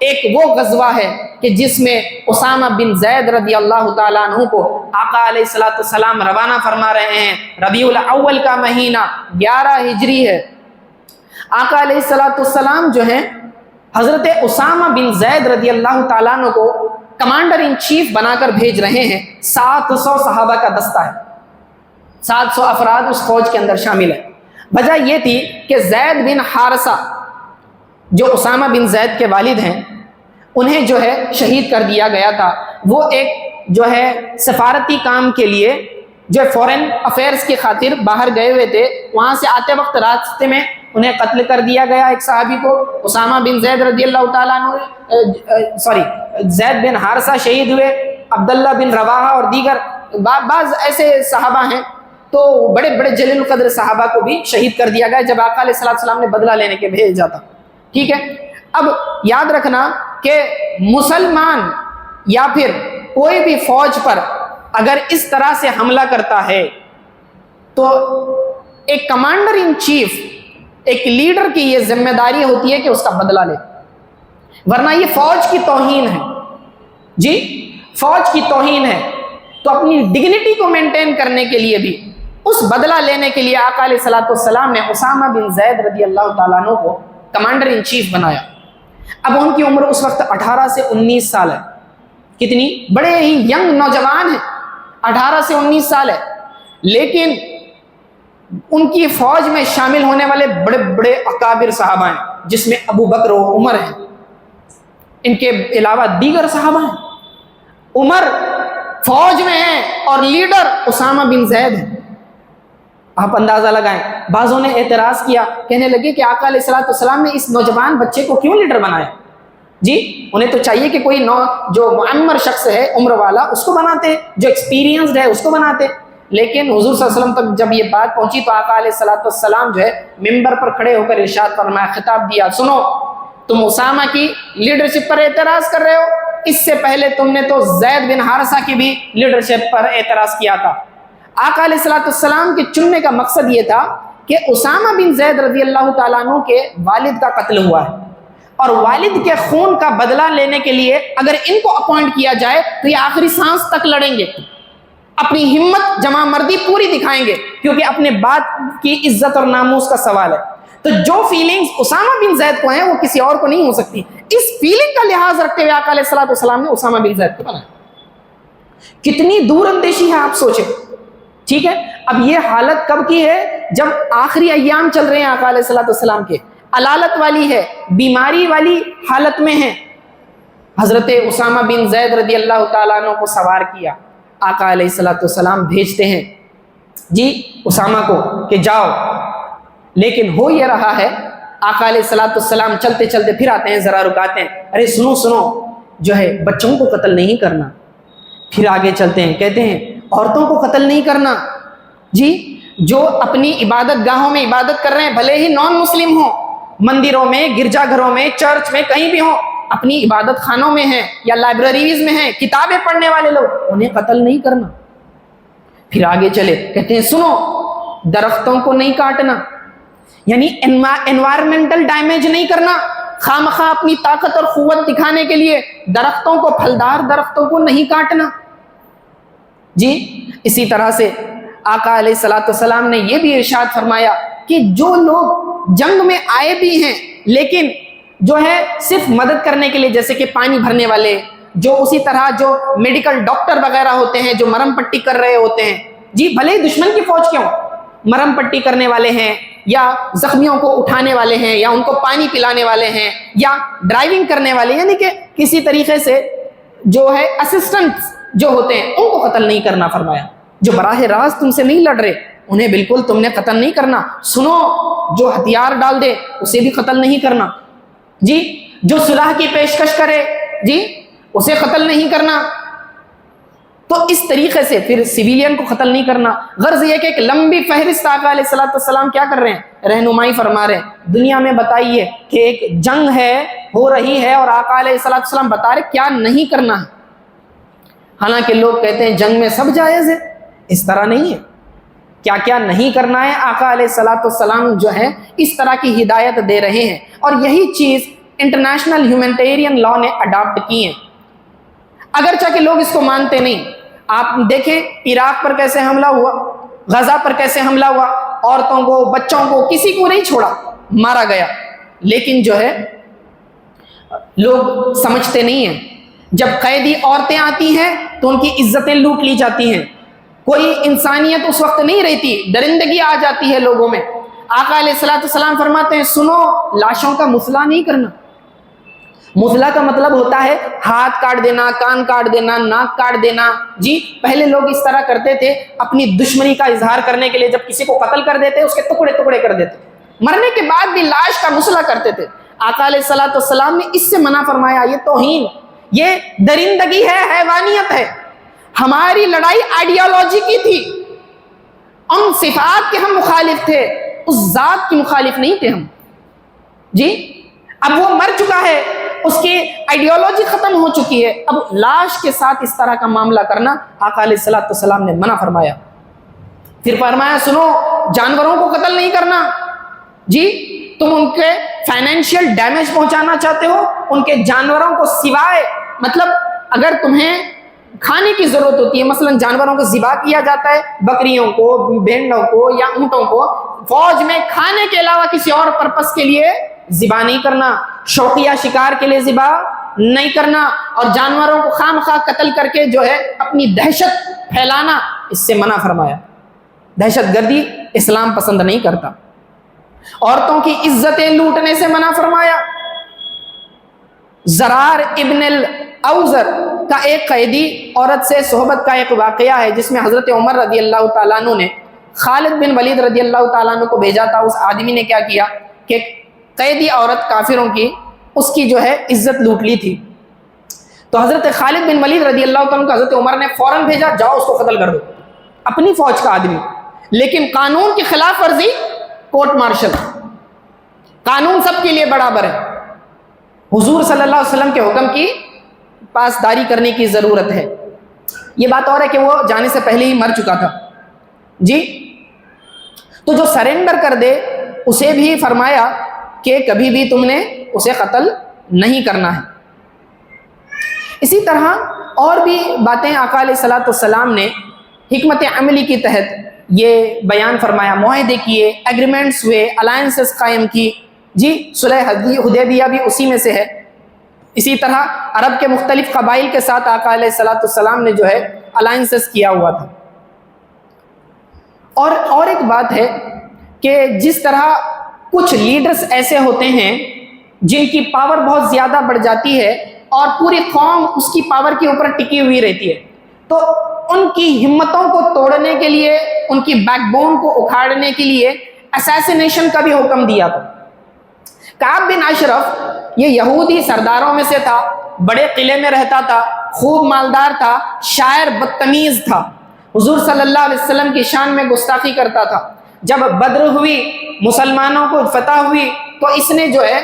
ایک وہ غزوہ ہے کہ جس میں اسامہ بن زید رضی اللہ تعالیٰ عنہ کو آقا علیہ الصلوۃ والسلام روانہ فرما رہے ہیں۔ ربیع الاول کا مہینہ 11 ہجری ہے۔ آقا علیہ الصلوۃ والسلام جو ہیں حضرت اسامہ بن زید رضی اللہ تعالیٰ عنہ کو کمانڈر ان چیف بنا کر بھیج رہے ہیں۔ 700 صحابہ کا دستہ ہے، 700 افراد اس فوج کے اندر شامل ہیں۔ وجہ یہ تھی کہ زید بن حارثہ جو اسامہ بن زید کے والد ہیں، انہیں جو ہے شہید کر دیا گیا تھا۔ وہ ایک جو ہے سفارتی کام کے لیے جو فورن افیئرز کی خاطر باہر گئے ہوئے تھے، وہاں سے آتے وقت راستے میں انہیں قتل کر دیا گیا ایک صحابی کو۔ اسامہ بن زید رضی اللہ تعالیٰ عنہ زید بن حارثہ شہید ہوئے، عبداللہ بن رواحہ اور دیگر بعض ایسے صحابہ ہیں، تو بڑے بڑے جلیل القدر صحابہ کو بھی شہید کر دیا گیا جب آقا علیہ الصلوۃ والسلام نے بدلہ لینے کے بھیجا تھا۔ ٹھیک ہے، اب یاد رکھنا کہ مسلمان یا پھر کوئی بھی فوج پر اگر اس طرح سے حملہ کرتا ہے تو ایک کمانڈر ان چیف، ایک لیڈر کی یہ ذمہ داری ہوتی ہے کہ اس کا بدلہ لے، ورنہ یہ فوج کی توہین ہے۔ جی، فوج کی توہین ہے۔ تو اپنی ڈگنیٹی کو مینٹین کرنے کے لیے بھی، اس بدلہ لینے کے لیے آقا علیہ الصلوۃ والسلام نے اسامہ بن زید رضی اللہ تعالیٰ عنہ کو کمانڈر ان چیف بنایا۔ اب ان کی عمر اس وقت 18 سے 19 سال ہے۔ کتنی بڑے ہی ینگ نوجوان ہیں، 18 سے 19 سال ہے، لیکن ان کی فوج میں شامل ہونے والے بڑے بڑے اکابر صحابہ ہیں، جس میں ابو بکر و عمر ہیں، ان کے علاوہ دیگر صحابہ ہیں۔ عمر فوج میں ہیں اور لیڈر اسامہ بن زید ہیں۔ آپ اندازہ لگائیں، بعضوں نے اعتراض کیا، کہنے لگے کہ آقا علیہ الصلوۃ والسلام نے اس نوجوان بچے کو کیوں لیڈر بنایا؟ جی، انہیں تو چاہیے کہ کوئی جو معمر شخص ہے عمر والا اس کو بناتے، جو ایکسپیرینسڈ ہے اس کو بناتے۔ لیکن حضور صلی اللہ علیہ وسلم تک جب یہ بات پہنچی تو آقا علیہ الصلوۃ والسلام جو ہے ممبر پر کھڑے ہو کر ارشاد فرمایا، خطاب دیا، سنو، تم اسامہ کی لیڈرشپ پر اعتراض کر رہے ہو، اس سے پہلے تم نے تو زید بن حارثہ کی بھی لیڈرشپ پر اعتراض کیا تھا۔ آقا علیہ الصلوۃ والسلام کے چننے کا مقصد یہ تھا کہ اسامہ بن زید رضی اللہ تعالیٰ عنہ کے والد کا قتل ہوا ہے، اور والد کے خون کا بدلہ لینے کے لیے اگر ان کو اپوائنٹ کیا جائے تو یہ آخری سانس تک لڑیں گے، اپنی ہمت جمع مردی پوری دکھائیں گے، کیونکہ اپنے باپ کی عزت اور ناموس کا سوال ہے۔ تو جو فیلنگز اسامہ بن زید کو ہیں وہ کسی اور کو نہیں ہو سکتی۔ اس فیلنگ کا لحاظ رکھتے ہوئے آقا علیہ الصلوۃ والسلام نے اسامہ بن زید کو بنایا۔ کتنی دور اندیشی ہے، آپ سوچیں۔ ٹھیک ہے، اب یہ حالت کب کی ہے؟ جب آخری ایام چل رہے ہیں آقا علیہ الصلوۃ والسلام کے، علالت والی ہے، بیماری والی حالت میں ہیں۔ حضرت اسامہ بن زید رضی اللہ تعالیٰ عنہ کو سوار کیا، آقا علیہ الصلوۃ والسلام بھیجتے ہیں جی اسامہ کو کہ جاؤ، لیکن ہو یہ رہا ہے آقا علیہ الصلوۃ والسلام چلتے چلتے پھر آتے ہیں، ذرا رکاتے ہیں، ارے سنو سنو، جو ہے بچوں کو قتل نہیں کرنا۔ پھر آگے چلتے ہیں، کہتے ہیں عورتوں کو قتل نہیں کرنا۔ جی، جو اپنی عبادت گاہوں میں عبادت کر رہے ہیں، بھلے ہی نان مسلم ہوں، مندروں میں، گرجا گھروں میں، چرچ میں، کہیں بھی ہوں، اپنی عبادت خانوں میں ہیں یا لائبریریز میں ہیں، کتابیں پڑھنے والے لوگ، انہیں قتل نہیں کرنا۔ پھر آگے چلے، کہتے ہیں سنو، درختوں کو نہیں کاٹنا، یعنی انوائرمنٹل ڈیمیج نہیں کرنا، خامخواہ اپنی طاقت اور قوت دکھانے کے لیے درختوں کو، پھلدار درختوں کو نہیں کاٹنا۔ جی، اسی طرح سے آقا علیہ الصلوۃ والسلام نے یہ بھی ارشاد فرمایا کہ جو لوگ جنگ میں آئے بھی ہیں لیکن جو ہے صرف مدد کرنے کے لیے، جیسے کہ پانی بھرنے والے، جو اسی طرح جو میڈیکل ڈاکٹر وغیرہ ہوتے ہیں جو مرہم پٹی کر رہے ہوتے ہیں، جی بھلے ہی دشمن کی فوج کیوں، مرہم پٹی کرنے والے ہیں یا زخمیوں کو اٹھانے والے ہیں یا ان کو پانی پلانے والے ہیں یا ڈرائیونگ کرنے والے، یعنی کہ کسی طریقے سے جو ہے اسسٹنٹ جو ہوتے ہیں، ان کو قتل نہیں کرنا فرمایا۔ جو براہ راست تم سے نہیں لڑ رہے انہیں بالکل تم نے قتل نہیں کرنا۔ سنو، جو ہتھیار ڈال دے اسے بھی قتل نہیں کرنا۔ جی، جو صلح کی پیشکش کرے جی اسے قتل نہیں کرنا۔ تو اس طریقے سے پھر سویلین کو قتل نہیں کرنا۔ غرض یہ کہ ایک لمبی فہرست آقا علیہ الصلوۃ والسلام کیا کر رہے ہیں؟ رہنمائی فرما رہے ہیں، دنیا میں بتائیے کہ ایک جنگ ہے، ہو رہی ہے، اور آقا علیہ الصلوۃ والسلام بتا رہے کیا نہیں کرنا ہے۔ حالانکہ لوگ کہتے ہیں جنگ میں سب جائز ہے، اس طرح نہیں ہے. کیا کیا نہیں کرنا ہے آقا علیہ الصلوۃ والسلام جو ہے اس طرح کی ہدایت دے رہے ہیں، اور یہی چیز انٹرنیشنل ہیومینٹیرین لا نے اڈاپٹ کی ہیں، اگرچہ کہ لوگ اس کو مانتے نہیں. آپ دیکھیں عراق پر کیسے حملہ ہوا، غزہ پر کیسے حملہ ہوا، عورتوں کو بچوں کو کسی کو نہیں چھوڑا، مارا گیا. لیکن جو ہے لوگ سمجھتے نہیں ہیں. جب قیدی عورتیں آتی ہیں تو ان کی عزتیں لوٹ لی جاتی ہیں، کوئی انسانیت اس وقت نہیں رہتی، درندگی آ جاتی ہے لوگوں میں. آقا علیہ الصلوۃ والسلام فرماتے ہیں سنو، لاشوں کا مسئلہ نہیں کرنا. مسئلہ کا مطلب ہوتا ہے ہاتھ کاٹ دینا، کان کاٹ دینا، ناک کاٹ دینا. جی پہلے لوگ اس طرح کرتے تھے اپنی دشمنی کا اظہار کرنے کے لیے، جب کسی کو قتل کر دیتے اس کے ٹکڑے ٹکڑے کر دیتے، مرنے کے بعد بھی لاش کا مسئلہ کرتے تھے. آقا علیہ الصلوۃ والسلام نے اس سے منع فرمایا. یہ توہین، یہ درندگی ہے، حیوانیت ہے. ہماری لڑائی آئیڈیالوجی کی تھی، ان صفات کے ہم مخالف تھے، اس ذات کی مخالف نہیں تھے ہم. جی اب وہ مر چکا ہے، اس کی آئیڈیالوجی ختم ہو چکی ہے، اب لاش کے ساتھ اس طرح کا معاملہ کرنا آقا علیہ الصلوۃ والسلام نے منع فرمایا. پھر فرمایا سنو، جانوروں کو قتل نہیں کرنا. جی تم ان کے فائنینشیل ڈیمیج پہنچانا چاہتے ہو، ان کے جانوروں کو سوائے، مطلب اگر تمہیں کھانے کی ضرورت ہوتی ہے، مثلا جانوروں کو ذبح کیا جاتا ہے، بکریوں کو، بھیڑوں کو یا اونٹوں کو، فوج میں کھانے کے علاوہ کسی اور پرپس کے لیے ذبح نہیں کرنا، شوقیہ شکار کے لیے ذبح نہیں کرنا، اور جانوروں کو خام خواہ قتل کر کے جو ہے اپنی دہشت پھیلانا، اس سے منع فرمایا. دہشت گردی اسلام پسند نہیں کرتا. عورتوں کی عزتیں لوٹنے سے منع فرمایا. زرار ابن الاوزر کا ایک قیدی عورت سے صحبت کا ایک واقعہ ہے، جس میں حضرت عمر رضی اللہ تعالیٰ عنہ نے خالد بن ولید رضی اللہ تعالیٰ عنہ کو بھیجا تھا. اس آدمی نے کیا کیا کہ قیدی عورت کافروں کی اس کی جو ہے عزت لوٹ لی تھی. تو حضرت خالد بن ولید رضی اللہ تعالیٰ عنہ کو حضرت عمر نے فوراً بھیجا، جاؤ اس کو قتل کر دو. اپنی فوج کا آدمی، لیکن قانون کی خلاف ورزی، کورٹ مارشل. قانون سب کے لیے برابر ہے. حضور صلی اللہ علیہ وسلم کے حکم کی پاسداری کرنے کی ضرورت ہے. یہ بات اور ہے کہ وہ جانے سے پہلے ہی مر چکا تھا. جی تو جو سرنڈر کر دے اسے بھی فرمایا کہ کبھی بھی تم نے اسے قتل نہیں کرنا ہے. اسی طرح اور بھی باتیں آقا علیہ الصلوۃ والسلام نے حکمت عملی کی تحت یہ بیان فرمایا. معاہدے کیے، ایگریمنٹس ہوئے، الائنسز قائم کی. جی صلح حدیبیہ بھی اسی میں سے ہے. اسی طرح عرب کے مختلف قبائل کے ساتھ آقا علیہ الصلوۃ والسلام نے جو ہے الائنسز کیا ہوا تھا. اور ایک بات ہے کہ جس طرح کچھ لیڈرز ایسے ہوتے ہیں جن کی پاور بہت زیادہ بڑھ جاتی ہے اور پوری قوم اس کی پاور کے اوپر ٹکی ہوئی رہتی ہے، تو ان کی ہمتوں کو توڑنے کے لیے، ان کی بیک بون کو اکھاڑنے کے لیے اسیسینیشن کا بھی حکم دیا تھا. کعب بن اشرف یہ یہودی سرداروں میں سے تھا، بڑے قلعے میں رہتا تھا، خوب مالدار تھا، شاعر، بدتمیز تھا. حضور صلی اللہ علیہ وسلم کی شان میں گستاخی کرتا تھا. جب بدر ہوئی، مسلمانوں کو فتح ہوئی، تو اس نے جو ہے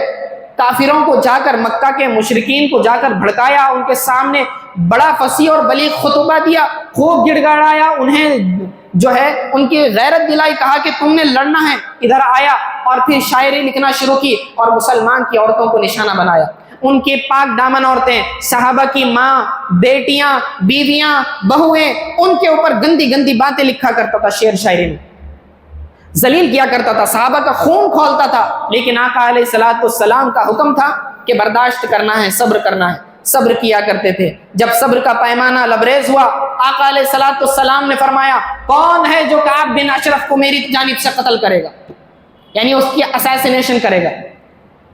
کافروں کو جا کر، مکہ کے مشرکین کو جا کر بھڑکایا، ان کے سامنے بڑا فصیح اور بلیغ خطبہ دیا، خوب گڑ گڑایا، انہیں جو ہے ان کی غیرت دلائی، کہا کہ تم نے لڑنا ہے، ادھر آیا، اور پھر شاعری لکھنا شروع کی اور مسلمان کی عورتوں کو نشانہ بنایا. ان کی پاک دامن عورتیں، صحابہ کی ماں، بیٹیاں، بیویاں، بہویں، ان کے اوپر گندی گندی باتیں لکھا کرتا تھا، شعر شاعری میں ذلیل کیا کرتا تھا، صحابہ کا خون کھولتا تھا. لیکن آقا علیہ الصلوۃ والسلام کا حکم تھا کہ برداشت کرنا ہے، صبر کرنا ہے. صبر کیا کرتے تھے. جب صبر کا پیمانہ لبریز ہوا، آقا علیہ الصلوۃ والسلام نے فرمایا کون ہے جو کعب بن اشرف کو میری جانب سے قتل کرے گا، یعنی اس کی اسیسینیشن کرے گا.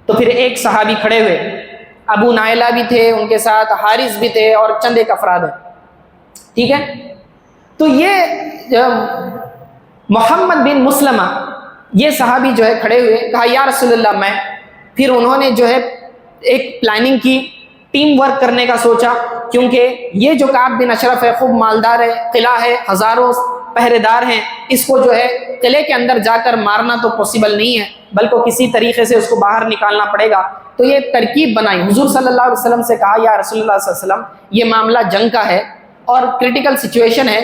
تو پھر ایک صحابی کھڑے ہوئے، ابو نائلہ بھی تھے ان کے ساتھ، حارث بھی تھے، اور چند ایک افراد ہیں. ٹھیک ہے، تو یہ محمد بن مسلمہ یہ صحابی جو ہے کھڑے ہوئے، کہا یا رسول اللہ میں. پھر انہوں نے جو ہے ایک پلاننگ کی، ٹیم ورک کرنے کا سوچا، کیونکہ یہ جو کعب بن اشرف ہے خوب مالدار ہے، قلعہ ہے، ہزاروں پہرے دار ہیں، اس کو جو ہے قلعے کے اندر جا کر مارنا تو پاسبل نہیں ہے، بلکہ کسی طریقے سے اس کو باہر نکالنا پڑے گا. تو یہ ترکیب بنائی. حضور صلی اللہ علیہ وسلم سے کہا یا رسول اللہ صلی اللہ علیہ وسلم یہ معاملہ جنگ کا ہے اور کرٹیکل سچویشن ہے،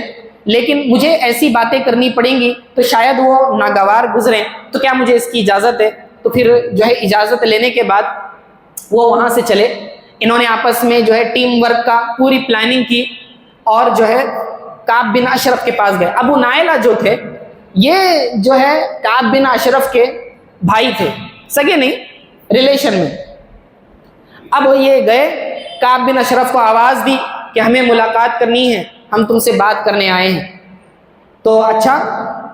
لیکن مجھے ایسی باتیں کرنی پڑیں گی تو شاید وہ ناگوار گزریں، تو کیا مجھے اس کی اجازت ہے؟ تو پھر جو ہے اجازت لینے کے بعد وہ وہاں سے چلے۔ انہوں نے آپس میں جو ہے ٹیم ورک کا پوری پلاننگ کی اور جو ہے کعب بن اشرف کے پاس گئے۔ ابو نائلہ جو تھے یہ جو ہے کعب بن اشرف کے بھائی تھے، سگے نہیں، ریلیشن میں۔ اب یہ گئے، کعب بن اشرف کو آواز دی کہ ہمیں ملاقات کرنی ہے، ہم تم سے بات کرنے آئے ہیں۔ تو اچھا،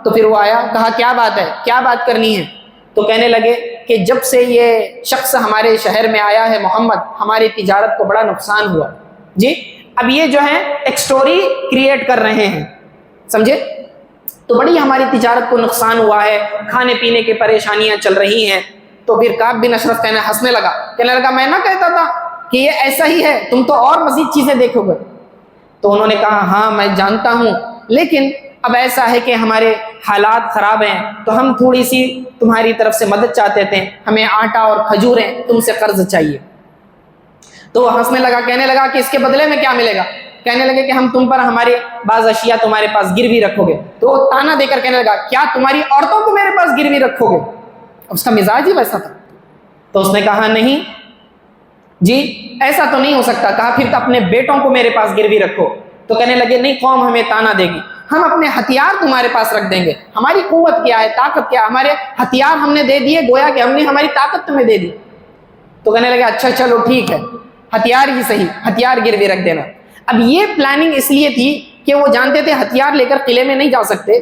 تو پھر وہ آیا، کہا کیا بات ہے، کیا بات کرنی ہے؟ تو کہنے لگے کہ جب سے یہ شخص ہمارے شہر میں آیا ہے محمد، ہماری تجارت کو بڑا نقصان ہوا۔ جی اب یہ جو ہے ایک سٹوری کریٹ کر رہے ہیں، سمجھے؟ تو بڑی ہماری تجارت کو نقصان ہوا ہے، کھانے پینے کی پریشانیاں چل رہی ہیں۔ تو پھر کعب بن اشرف ہنسنے لگا، کہنے لگا میں نہ کہتا تھا کہ یہ ایسا ہی ہے، تم تو اور مزید چیزیں دیکھو گے۔ تو انہوں نے کہا ہاں میں جانتا ہوں، لیکن اب ایسا ہے کہ ہمارے حالات خراب ہیں، تو ہم تھوڑی سی تمہاری طرف سے مدد چاہتے تھے، ہمیں آٹا اور کھجوریں تم سے قرض چاہیے۔ تو وہ ہنسنے لگا، کہنے لگا کہ اس کے بدلے میں کیا ملے گا؟ کہنے لگے کہ ہم تم پر ہمارے بعض اشیاء تمہارے پاس گروی رکھو گے۔ تو وہ تانا دے کر کہنے لگا کیا تمہاری عورتوں کو میرے پاس گروی رکھو گے؟ اس کا مزاج ہی ویسا تھا۔ تو اس نے کہا نہیں جی ایسا تو نہیں ہو سکتا۔ کہا پھر تو اپنے بیٹوں کو میرے پاس گروی رکھو۔ تو کہنے لگے نہیں، قوم ہمیں تانا دے گی، ہم اپنے ہتھیار تمہارے پاس رکھ دیں گے، ہماری قوت کیا ہے، طاقت کیا ہے، ہمارے ہتھیار ہم نے دے دیے، گویا کہ ہم نے ہماری طاقت تمہیں دے دی۔ تو کہنے لگے اچھا چلو ٹھیک ہے، ہتھیار ہی صحیح، ہتھیار گروی رکھ دینا۔ اب یہ پلاننگ اس لیے تھی کہ وہ جانتے تھے ہتھیار لے کر قلعے میں نہیں جا سکتے،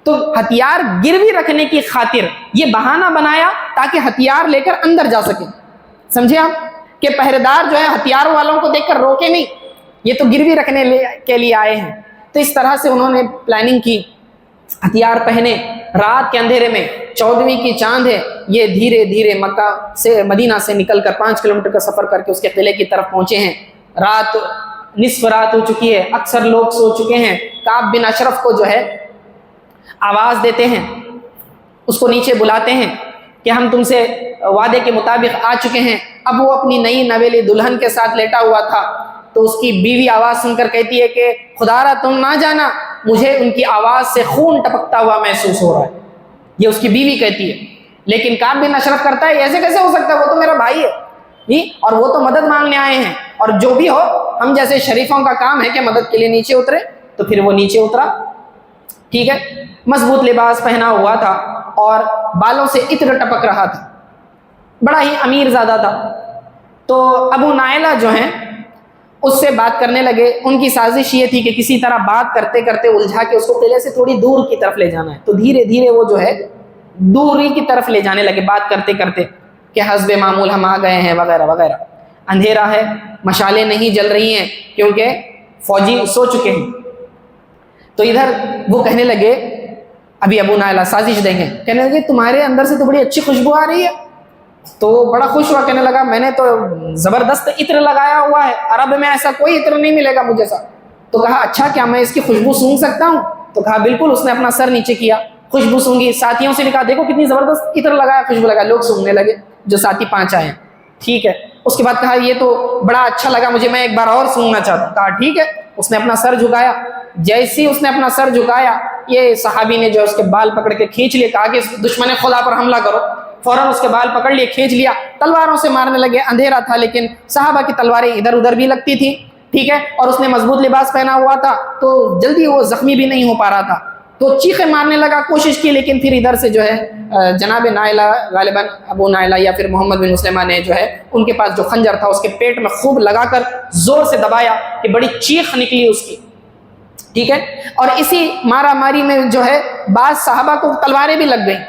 تو ہتھیار گروی رکھنے کی خاطر یہ بہانہ بنایا تاکہ ہتھیار لے کر اندر جا سکیں۔ سمجھے آپ کہ پہرےدار جو ہے ہتھیار والوں کو دیکھ کر روکے نہیں، یہ تو گروی رکھنے کے لیے آئے ہیں۔ تو اس طرح سے انہوں نے پلاننگ کی، ہتھیار پہنے، رات کے اندھیرے میں 14ویں کی چاند ہے، یہ دھیرے دھیرے مکہ سے مدینہ سے نکل کر 5 کلومیٹر کا سفر کر کے اس کے قلعے کی طرف پہنچے ہیں۔ رات نصف رات ہو چکی ہے، اکثر لوگ سو چکے ہیں۔ کعب بن اشرف کو جو ہے آواز دیتے ہیں، اس کو نیچے بلاتے ہیں کہ ہم تم سے وعدے کے مطابق آ چکے ہیں۔ اب وہ اپنی نئی نویلی دلہن کے ساتھ لیٹا ہوا تھا، تو اس کی بیوی آواز سن کر کہتی ہے کہ خدا را تم نہ جانا، مجھے ان کی آواز سے خون ٹپکتا ہوا محسوس ہو رہا ہے۔ یہ اس کی بیوی کہتی ہے، لیکن کعب بن اشرف کرتا ہے ایسے کیسے ہو سکتا ہے، وہ تو میرا بھائی ہے اور وہ تو مدد مانگنے آئے ہیں، اور جو بھی ہو ہم جیسے شریفوں کا کام ہے کہ مدد کے لیے نیچے اترے۔ تو پھر وہ نیچے اترا، ٹھیک ہے، مضبوط لباس پہنا ہوا تھا اور بالوں سے عطر ٹپک رہا تھا، بڑا ہی امیر زادہ تھا۔ تو ابو نائلہ جو ہیں اس سے بات کرنے لگے، ان کی سازش یہ تھی کہ کسی طرح بات کرتے کرتے الجھا کے اس کو قلعے سے تھوڑی دور کی طرف لے جانا ہے۔ تو دھیرے دھیرے وہ جو ہے دوری کی طرف لے جانے لگے بات کرتے کرتے کہ حسب معمول ہم آ گئے ہیں وغیرہ وغیرہ۔ اندھیرا ہے، مشالیں نہیں جل رہی ہیں کیونکہ فوجی سو چکے ہیں۔ تو ادھر وہ کہنے لگے، ابھی ابو نائلہ سازش دیں گے، کہنے لگے تمہارے اندر سے تو بڑی اچھی خوشبو آ رہی ہے۔ تو بڑا خوش ہوا، کہنے لگا میں نے تو زبردست عطر لگایا ہوا ہے، عرب میں ایسا کوئی عطر نہیں ملے گا مجھے سا۔ تو کہا اچھا کیا میں اس کی خوشبو سونگھ سکتا ہوں؟ تو کہا بالکل۔ اس نے اپنا سر نیچے کیا، خوشبو سونگھی، ساتھیوں سے کہا دیکھو کتنی زبردست عطر لگایا، خوشبو لگا، لوگ سونگنے لگے جو ساتھی 5 آئے ہیں، ٹھیک ہے۔ اس کے بعد کہا یہ تو بڑا اچھا لگا مجھے، میں ایک بار اور سونگنا چاہتا ہوں۔ کہا ٹھیک ہے۔ اس نے اپنا سر جھکایا، جیسی اس نے اپنا سر جھکایا یہ صحابی نے جو اس کے بال پکڑ کے کھینچ لیے، کہا کہ دشمن خدا پر حملہ کرو۔ فوراً اس کے بال پکڑ لیے، کھینچ لیا، تلواروں سے مارنے لگے۔ اندھیرا تھا لیکن صحابہ کی تلواریں ادھر ادھر بھی لگتی تھی، ٹھیک ہے، اور اس نے مضبوط لباس پہنا ہوا تھا تو جلدی وہ زخمی بھی نہیں ہو پا رہا تھا۔ تو چیخیں مارنے لگا، کوشش کی، لیکن پھر ادھر سے جو ہے جناب نائلہ، غالباً ابو نائلہ یا پھر محمد بن مسلمہ نے جو ہے ان کے پاس جو خنجر تھا اس کے پیٹ میں خوب لگا کر زور سے دبایا کہ بڑی چیخ نکلی اس کی، ٹھیک ہے۔ اور اسی مارا ماری میں جو ہے بعض صحابہ کو تلواریں بھی لگ گئیں۔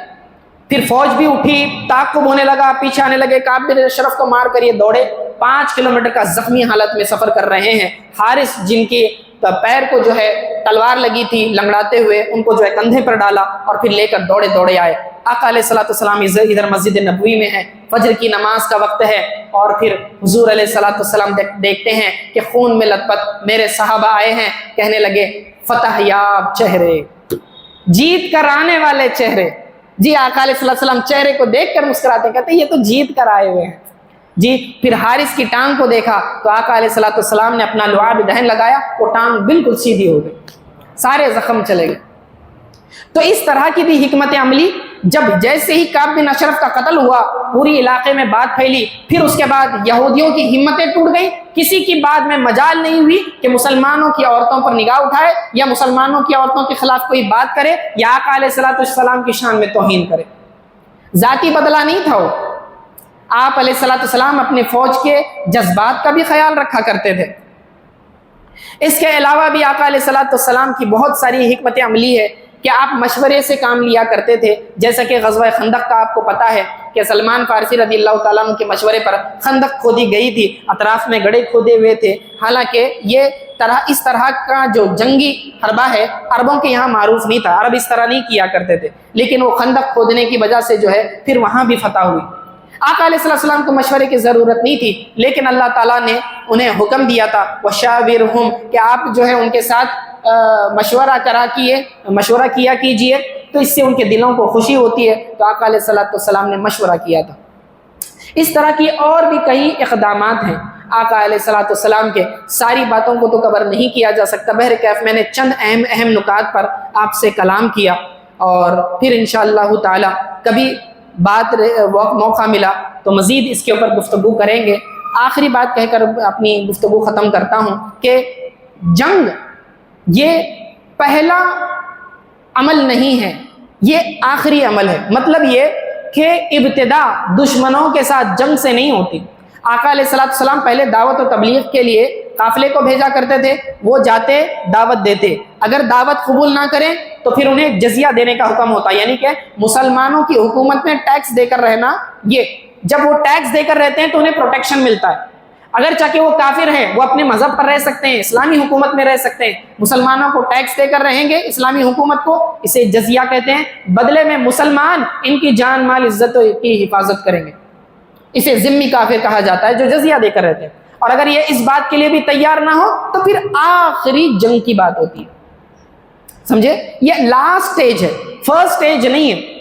پھر فوج بھی اٹھی، تعاقب ہونے لگا، پیچھے آنے لگے، کعب بن اشرف کو مار کر یہ دوڑے، 5 کلومیٹر کا زخمی حالت میں سفر کر رہے ہیں۔ حارث جن کے پیر کو جو ہے تلوار لگی تھی لنگڑاتے ہوئے، ان کو جو ہے کندھے پر ڈالا اور پھر لے کر دوڑے دوڑے آئے۔ آقا علیہ الصلوۃ والسلام ادھر مسجد نبوی میں ہے، فجر کی نماز کا وقت ہے، اور پھر حضور علیہ الصلوۃ والسلام دیکھتے ہیں کہ خون میں لت پت میرے صحابہ آئے ہیں، کہنے لگے فتح یاب چہرے، جیت کر آنے والے چہرے۔ جی آقا علیہ السلام چہرے کو دیکھ کر مسکراتے، کہتے ہیں یہ تو جیت کر آئے ہوئے ہیں۔ جی پھر حارث کی ٹانگ کو دیکھا تو آقا علیہ السلام نے اپنا لعاب دہن لگایا، وہ ٹانگ بالکل سیدھی ہو گئی۔ سارے زخم چلے گئے۔ تو اس طرح کی بھی حکمت عملی، جب جیسے ہی کعب بن اشرف کا قتل ہوا پوری علاقے میں بات پھیلی، پھر اس کے بعد یہودیوں کی ہمتیں ٹوٹ گئیں، کسی کی بعد میں مجال نہیں ہوئی کہ مسلمانوں کی عورتوں پر نگاہ اٹھائے یا مسلمانوں کی عورتوں کے خلاف کوئی بات کرے یا آقا علیہ الصلوۃ والسلام کی شان میں توہین کرے۔ ذاتی بدلہ نہیں تھا وہ، آپ علیہ الصلوۃ والسلام اپنے فوج کے جذبات کا بھی خیال رکھا کرتے تھے۔ اس کے علاوہ بھی آقا علیہ الصلوۃ والسلام کی بہت ساری حکمت عملی ہے کہ آپ مشورے سے کام لیا کرتے تھے، جیسا کہ غزوہ خندق کا آپ کو پتہ ہے کہ سلمان فارسی رضی اللہ تعالیٰ عنہ کے مشورے پر خندق کھودی گئی تھی، اطراف میں گڑھے کھودے ہوئے تھے۔ حالانکہ اس طرح کا جو جنگی حربہ ہے عربوں کے یہاں معروف نہیں تھا، عرب اس طرح نہیں کیا کرتے تھے، لیکن وہ خندق کھودنے کی وجہ سے جو ہے پھر وہاں بھی فتح ہوئی۔ آقا علیہ السلام کو مشورے کی ضرورت نہیں تھی، لیکن اللہ تعالیٰ نے انہیں حکم دیا تھا وَشَاوِرْهُمْ کہ آپ جو ہے ان کے ساتھ مشورہ کیا کیجئے، تو اس سے ان کے دلوں کو خوشی ہوتی ہے۔ تو آقا علیہ السلام نے مشورہ کیا تھا۔ اس طرح کی اور بھی کئی اقدامات ہیں آقا علیہ السلام کے، ساری باتوں کو تو کور نہیں کیا جا سکتا، بہرکیف میں نے چند اہم نکات پر آپ سے کلام کیا، اور پھر انشاءاللہ تعالی کبھی موقع ملا تو مزید اس کے اوپر گفتگو کریں گے۔ آخری بات کہہ کر اپنی گفتگو ختم کرتا ہوں کہ جنگ یہ پہلا عمل نہیں ہے، یہ آخری عمل ہے۔ مطلب یہ کہ ابتدا دشمنوں کے ساتھ جنگ سے نہیں ہوتی۔ آقا علیہ السلام پہلے دعوت و تبلیغ کے لیے قافلے کو بھیجا کرتے تھے، وہ جاتے دعوت دیتے، اگر دعوت قبول نہ کریں تو پھر انہیں جزیہ دینے کا حکم ہوتا، یعنی کہ مسلمانوں کی حکومت میں ٹیکس دے کر رہنا۔ یہ جب وہ ٹیکس دے کر رہتے ہیں تو انہیں پروٹیکشن ملتا ہے، اگرچہ کہ وہ کافر ہیں وہ اپنے مذہب پر رہ سکتے ہیں، اسلامی حکومت میں رہ سکتے ہیں، مسلمانوں کو ٹیکس دے کر رہیں گے اسلامی حکومت کو، اسے جزیہ کہتے ہیں، بدلے میں مسلمان ان کی جان مال عزت کی حفاظت کریں گے، اسے ذمی کافر کہا جاتا ہے جو جزیہ دے کر رہتے ہیں۔ اور اگر یہ اس بات کے لیے بھی تیار نہ ہو تو پھر آخری جنگ کی بات ہوتی ہے، سمجھے؟ یہ لاسٹ سٹیج ہے، فرسٹ سٹیج نہیں ہے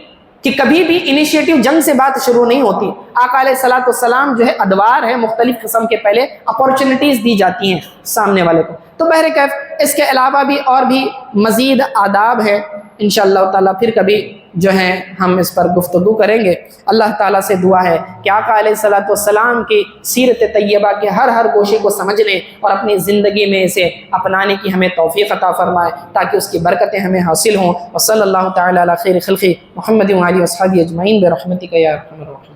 کہ کبھی بھی انیشیٹو جنگ سے بات شروع نہیں ہوتی۔ آقا علیہ السلام جو ہے ادوار ہے، مختلف قسم کے پہلے اپورچونٹیز دی جاتی ہیں سامنے والے کو۔ تو بہرکیف اس کے علاوہ بھی اور بھی مزید آداب ہے، انشاءاللہ تعالیٰ پھر کبھی جو ہے ہم اس پر گفتگو کریں گے۔ اللہ تعالیٰ سے دعا ہے کہ آقا علیہ السلام کی سیرت طیبہ کے ہر گوشے کو سمجھنے اور اپنی زندگی میں اسے اپنانے کی ہمیں توفیق عطا فرمائے، تاکہ اس کی برکتیں ہمیں حاصل ہوں۔ وصلی اللہ تعالیٰ علی خیر خلقہ محمد وآلہ وصحبہ اجمعین برحمتک یا ارحم الراحمین۔